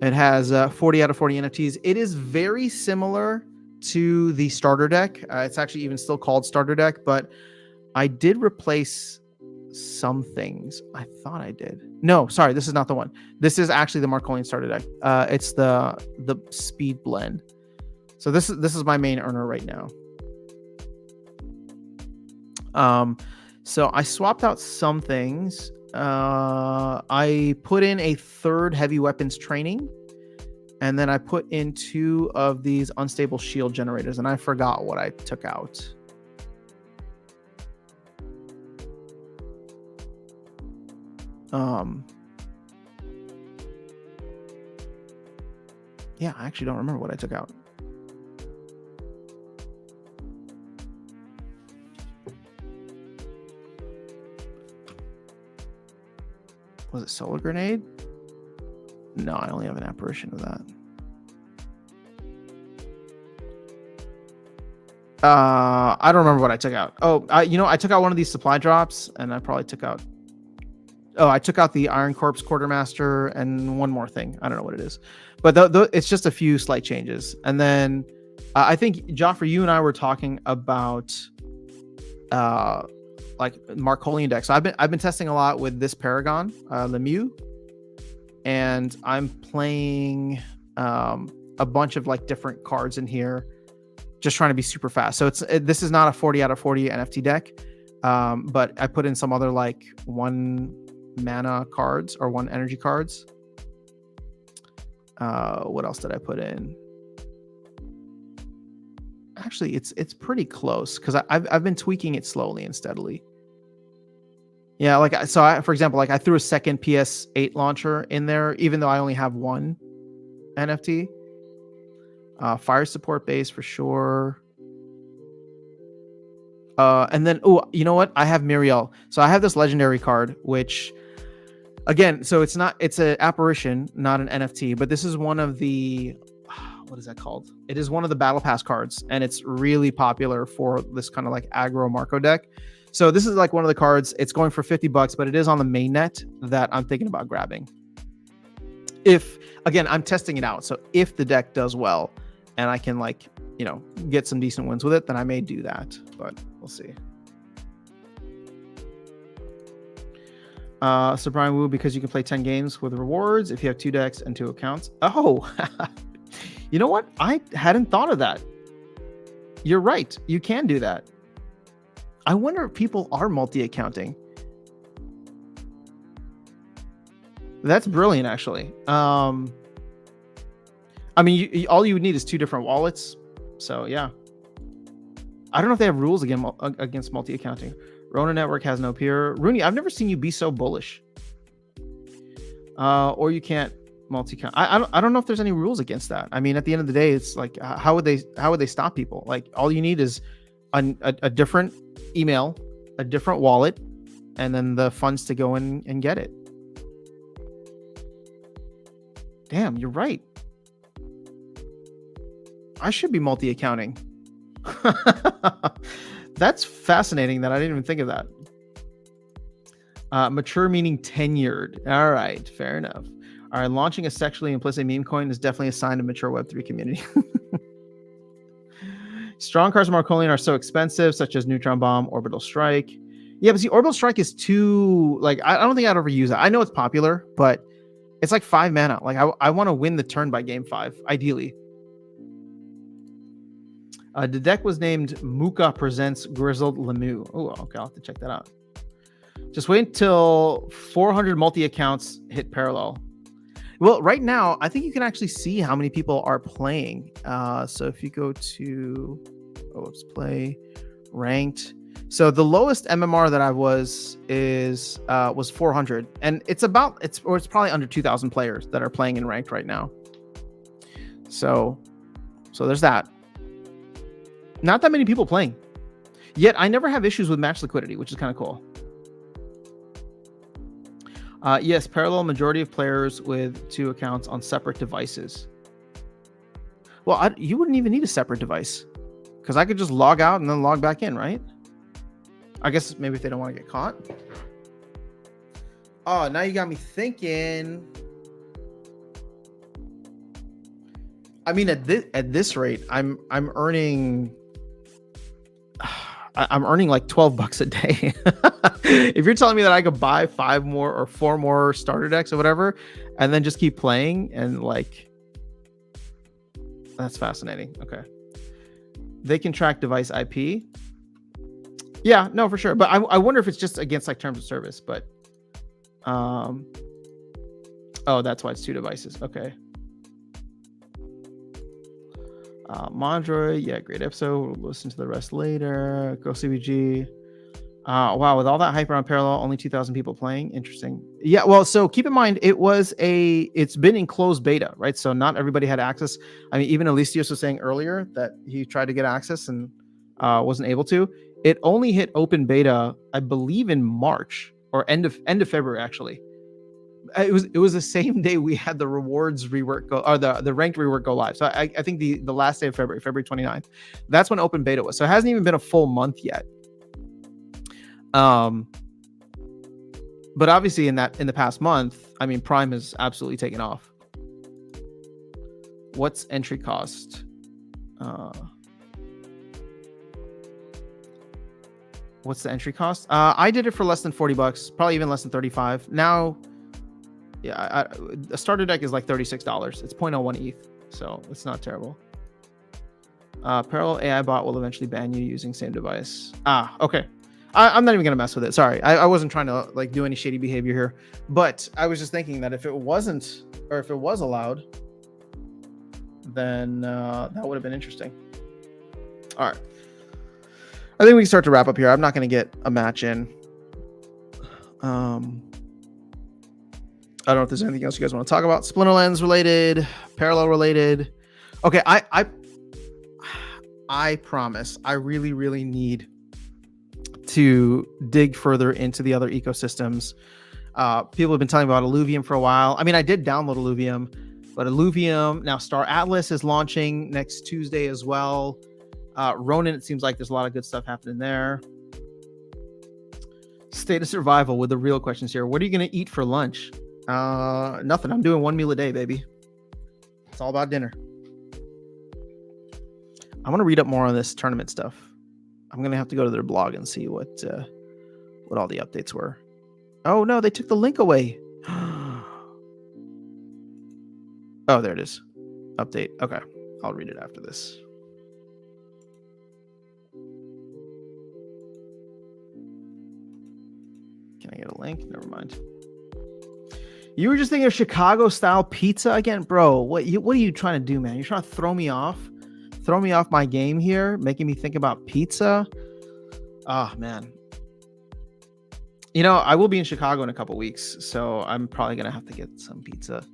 It has 40 out of 40 NFTs. It is very similar to the starter deck. It's actually even still called starter deck, but I did replace some things. I thought I did. No, sorry, this is not the one. This is actually the Marconi starter deck. It's the speed blend. So this is my main earner right now. So I swapped out some things. I put in a 3rd heavy weapons training, and then I put in 2 of these unstable shield generators, and I forgot what I took out. Yeah, I actually don't remember what I took out. Was it Solar Grenade? No, I only have an apparition of that. I don't remember what I took out. Oh, I took out one of these supply drops, and I probably took out... Oh, I took out the Iron Corpse Quartermaster and one more thing. I don't know what it is. But it's just a few slight changes. And then I think, Joffrey, you and I were talking about like Marcolian decks. So I've been testing a lot with this Paragon, Lemieux, and I'm playing a bunch of like different cards in here, just trying to be super fast. So this is not a 40 out of 40 NFT deck, but I put in some other like 1 mana cards or 1 energy cards. What else did I put in? Actually, it's pretty close because I've been tweaking it slowly and steadily. Yeah, for example, I threw a second PS8 launcher in there, even though I only have 1 NFT. Fire support base for sure. And then, you know what? I have Miriel. So I have this legendary card, which, again, so it's an apparition, not an NFT, but this is one of the, what is that called? It is one of the Battle Pass cards, and it's really popular for this kind of like aggro Marco deck. So this is like one of the cards. It's going for $50, but it is on the main net that I'm thinking about grabbing. Again, I'm testing it out. So if the deck does well and I can like get some decent wins with it, then I may do that, but we'll see. So Brian Wu, because you can play 10 games with rewards if you have 2 decks and 2 accounts. Oh, you know what? I hadn't thought of that. You're right. You can do that. I wonder if people are multi-accounting. That's brilliant, actually. I mean, all you would need is 2 different wallets. So yeah. I don't know if they have rules against multi-accounting. Rona Network has no peer. Rooney, I've never seen you be so bullish. Or you can't multi-count. I don't know if there's any rules against that. I mean, at the end of the day, it's like, how would they stop people? Like, all you need is a different email, a different wallet, and then the funds to go in and get it. Damn, you're right. I should be multi-accounting. That's fascinating that I didn't even think of that. Mature meaning tenured. All right, fair enough. All right, launching a sexually implicit meme coin is definitely a sign of mature Web3 community. Strong cards of Marcolian are so expensive, such as Neutron Bomb, Orbital Strike. Yeah, but see, Orbital Strike is too, like, I don't think I'd ever use it. I know it's popular, but it's like 5 mana. Like, I want to win the turn by game 5, ideally. The deck was named Muka Presents Grizzled Lemu. Oh, okay, I'll have to check that out. Just wait until 400 multi-accounts hit parallel. Well, right now, I think you can actually see how many people are playing. So if you go to, let's play ranked. So the lowest MMR that I was 400, and it's probably under 2,000 players that are playing in ranked right now. So there's that. Not that many people playing. Yet I never have issues with match liquidity, which is kind of cool. Yes, parallel majority of players with 2 accounts on separate devices. Well, you wouldn't even need a separate device because I could just log out and then log back in, right? I guess maybe if they don't want to get caught. Oh, now you got me thinking. I mean, at this rate, I'm earning like $12 a day. If you're telling me that I could buy 5 more or 4 more starter decks or whatever, and then just keep playing, and like, that's fascinating. Okay. They can track device IP. Yeah, no, for sure. But I wonder if it's just against like terms of service, but, oh, that's why it's 2 devices. Okay. Mondroid, yeah, great episode. We'll listen to the rest later. Go CBG. Wow, with all that hype around parallel, only 2,000 people playing. Interesting. Yeah, well, so keep in mind, it's been in closed beta, right? So not everybody had access. I mean, even Alicios was saying earlier that he tried to get access and wasn't able to. It only hit open beta, I believe, in March or end of February, actually. It was the same day we had the rewards rework go, or the ranked rework go live. So I think the last day of February 29th, that's when open beta was. So it hasn't even been a full month yet. But obviously in the past month, I mean, Prime has absolutely taken off. What's entry cost? What's the entry cost? I did it for less than $40, probably even less than 35. Now, yeah, a starter deck is like $36. It's 0.01 ETH, so it's not terrible. Parallel AI bot will eventually ban you using same device. Okay. I'm not even gonna mess with it. Sorry, I wasn't trying to like do any shady behavior here, but I was just thinking that if it wasn't, or if it was allowed, then that would have been interesting. All right, I think we can start to wrap up here. I'm not gonna get a match in. I don't know if there's anything else you guys want to talk about. Splinterlands related, parallel related. Okay, I promise I really, really need to dig further into the other ecosystems. People have been telling me about Illuvium for a while. I mean, I did download Illuvium, but Illuvium, now Star Atlas is launching next Tuesday as well. Ronin, it seems like there's a lot of good stuff happening there. State of survival with the real questions here. What are you going to eat for lunch? Nothing. I'm doing 1 meal a day, baby. It's all about dinner. I want to read up more on this tournament stuff. I'm gonna have to go to their blog and see what all the updates were. Oh no, they took the link away. Oh, there it is. Update. Okay, I'll read it after this. Can I get a link? Never mind. You were just thinking of Chicago style pizza again, bro. What are you trying to do, man? You're trying to throw me off my game here, making me think about pizza. Oh man. You know, I will be in Chicago in a couple weeks, so I'm probably gonna have to get some pizza.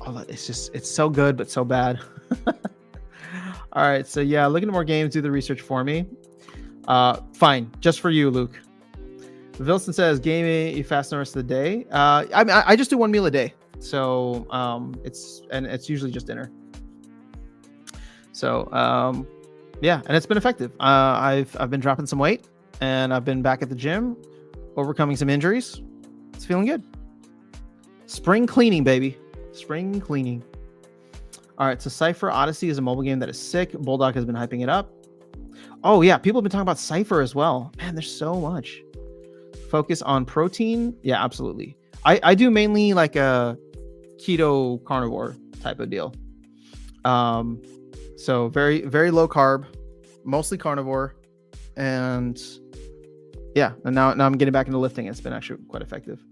Oh, it's so good, but so bad. All right, so yeah, look into more games, do the research for me. Fine, just for you, Luke. Vilson says, gaming, you fast the rest of the day. I mean, I just do one meal a day, so it's usually just dinner. So yeah, and it's been effective. I've been dropping some weight, and I've been back at the gym, overcoming some injuries. It's feeling good. Spring cleaning, baby. Spring cleaning. All right, so Cypher Odyssey is a mobile game that is sick. Bulldog has been hyping it up. Oh yeah, people have been talking about Cypher as well. Man, there's so much. Focus on protein. Yeah, absolutely. I do mainly like a keto carnivore type of deal. So very, very low carb, mostly carnivore. And yeah, and now I'm getting back into lifting. It's been actually quite effective.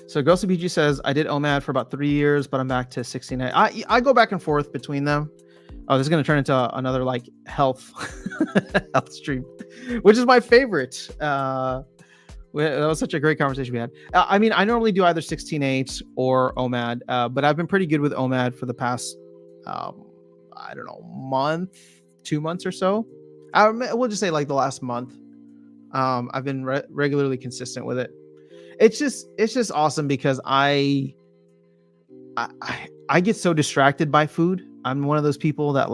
So Ghosty PG says, I did OMAD for about 3 years, but I'm back to 69. I go back and forth between them. Oh, this is going to turn into another like health stream, which is my favorite. That was such a great conversation we had. I mean, I normally do either 16/8 or OMAD, but I've been pretty good with OMAD for the past, I don't know, month, 2 months or so. We'll just say like the last month. I've been regularly consistent with it. It's just awesome because I get so distracted by food. I'm one of those people that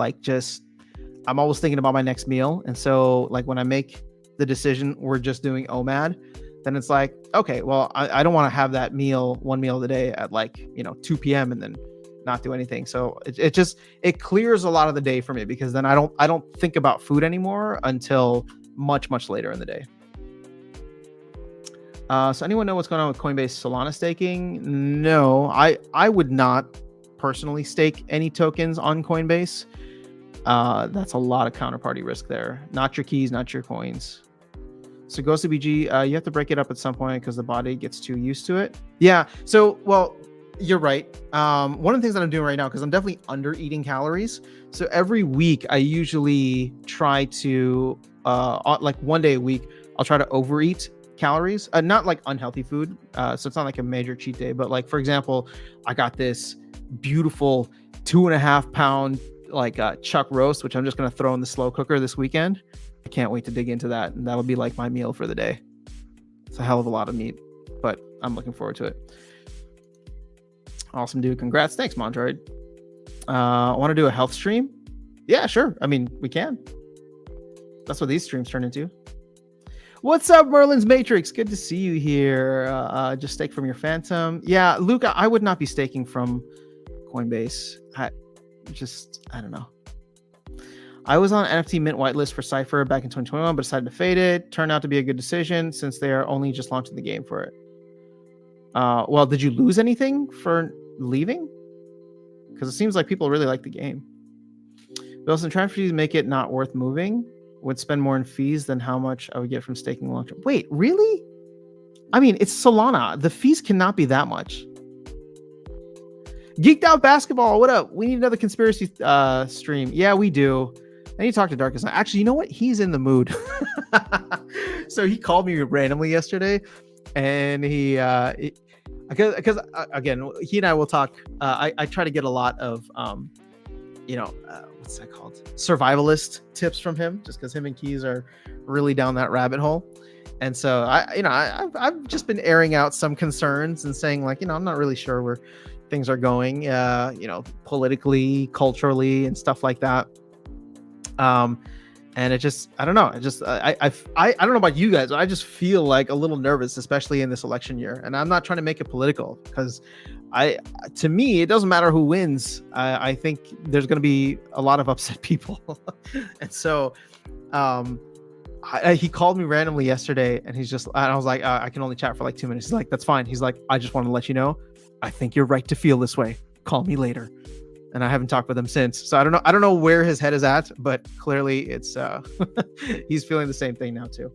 I'm always thinking about my next meal. And so like when I make the decision, we're just doing OMAD, then it's like, okay, well, I don't want to have that one meal of the day at 2 p.m. and then not do anything. So it clears a lot of the day for me because then I don't think about food anymore until much, much later in the day. So anyone know what's going on with Coinbase Solana staking? No, I would not personally stake any tokens on Coinbase. That's a lot of counterparty risk there. Not your keys, not your coins. So GhostBG, you have to break it up at some point because the body gets too used to it. Yeah. So, well, you're right. One of the things that I'm doing right now, because I'm definitely under eating calories. So every week I usually try to, like 1 day a week, I'll try to overeat calories, not like unhealthy food. So it's not like a major cheat day, but like, for example, I got this beautiful 2.5 pound chuck roast, which I'm just going to throw in the slow cooker this weekend. I can't wait to dig into that. And that'll be like my meal for the day. It's a hell of a lot of meat, but I'm looking forward to it. Awesome, dude. Congrats. Thanks, Mondroid. I want to do a health stream. Yeah, sure. I mean, we can. That's what these streams turn into. What's up, Merlin's Matrix? Good to see you here. Just stake from your Phantom. Yeah, Luke, I would not be staking from Coinbase. I don't know. I was on NFT mint whitelist for Cypher back in 2021, but decided to fade it. Turned out to be a good decision since they are only just launching the game for it. Well, did you lose anything for leaving? Because it seems like people really like the game. Wilson, trying for you to make it not worth moving. Would spend more in fees than how much I would get from staking long term. Wait, really? I mean, it's Solana. The fees cannot be that much. Geeked Out Basketball, what up? We need another conspiracy stream. Yeah, we do. I need to talk to Darkest Night. Actually, you know what? He's in the mood. So he called me randomly yesterday, and because again, he and I will talk. I try to get a lot of what's that called? Survivalist tips from him, just because him and Keys are really down that rabbit hole. And so I've just been airing out some concerns and saying I'm not really sure where things are going, politically, culturally, and stuff like that. And it just, I don't know. I don't know about you guys, but I just feel like a little nervous, especially in this election year. And I'm not trying to make it political because I, to me, it doesn't matter who wins. I think there's going to be a lot of upset people. And so, he called me randomly yesterday and and I was like, I can only chat for like 2 minutes. He's like, that's fine. He's like, I just want to let you know, I think you're right to feel this way. Call me later. And I haven't talked with him since. So I don't know where his head is at, but clearly it's he's feeling the same thing now too.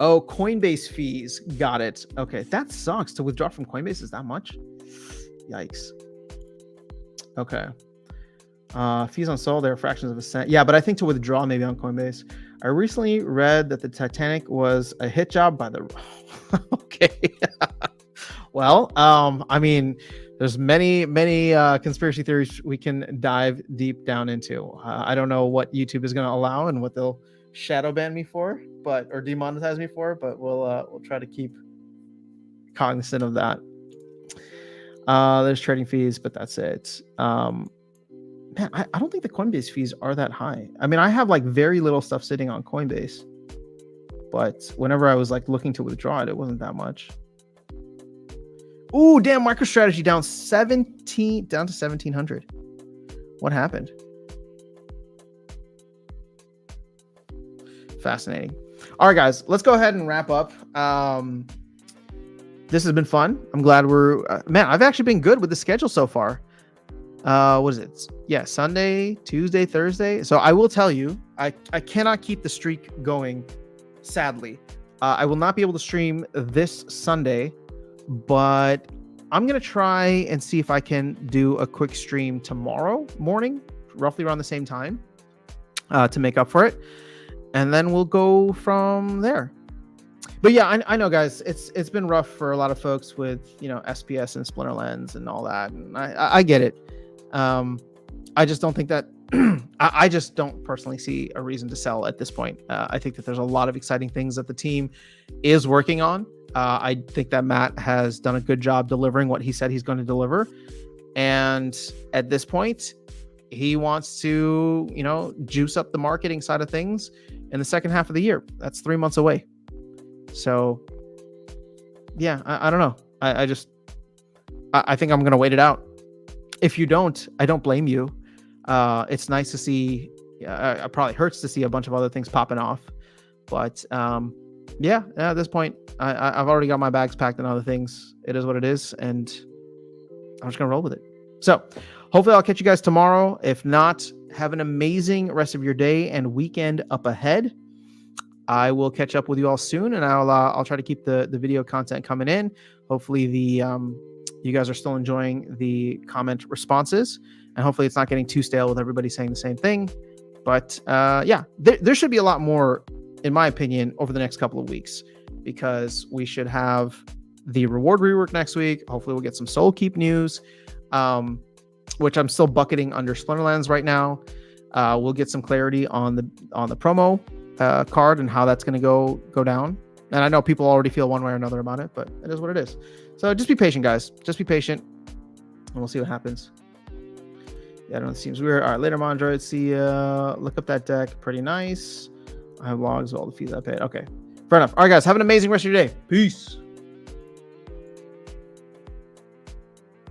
Oh, Coinbase fees. Got it. Okay. That sucks. To withdraw from Coinbase is that much? Yikes. Okay. Fees on Sol, they're fractions of a cent. Yeah, but I think to withdraw maybe on Coinbase. I recently read that the Titanic was a hit job by the okay. Well, I mean, there's many conspiracy theories we can dive deep down into. I don't know what YouTube is going to allow and what they'll shadow ban me for, or demonetize me for, but we'll try to keep cognizant of that. There's trading fees, but that's it. Man, I don't think the Coinbase fees are that high. I mean, I have like very little stuff sitting on Coinbase, but whenever I was like looking to withdraw it, it wasn't that much. Ooh, damn, MicroStrategy down to 1,700. What happened? Fascinating. All right, guys, let's go ahead and wrap up. This has been fun. I'm glad man, I've actually been good with the schedule so far. What is it? Yeah, Sunday, Tuesday, Thursday. So I will tell you, I cannot keep the streak going, sadly. I will not be able to stream this Sunday, but I'm going to try and see if I can do a quick stream tomorrow morning, roughly around the same time, to make up for it. And then we'll go from there. But yeah, I know, guys, it's been rough for a lot of folks with, SPS and Splinterlands and all that. And I get it. I just don't think that I just don't personally see a reason to sell at this point. I think that there's a lot of exciting things that the team is working on. I think that Matt has done a good job delivering what he said he's going to deliver. And at this point, he wants to, juice up the marketing side of things in the second half of the year. That's 3 months away. So yeah, I don't know. I think I'm going to wait it out. If you don't, I don't blame you. It's nice to see, it probably hurts to see a bunch of other things popping off, but yeah, at this point, I've already got my bags packed and other things. It is what it is, and I'm just gonna roll with it. So hopefully I'll catch you guys tomorrow. If not, have an amazing rest of your day and weekend up ahead. I will catch up with you all soon, and I'll try to keep the video content coming in. Hopefully you guys are still enjoying the comment responses, and hopefully it's not getting too stale with everybody saying the same thing. But yeah, there should be a lot more, in my opinion, over the next couple of weeks, because we should have the reward rework next week. Hopefully we'll get some Soul Keep news, which I'm still bucketing under Splinterlands right now. We'll get some clarity on the promo card and how that's going to go down. And I know people already feel one way or another about it, but it is what it is. So just be patient, guys. Just be patient, and we'll see what happens. Yeah, I don't know. It seems weird. All right, later, Mondroid. See ya. Look up that deck. Pretty nice. I have logs of all the fees I paid. Okay, fair enough. All right, guys. Have an amazing rest of your day. Peace.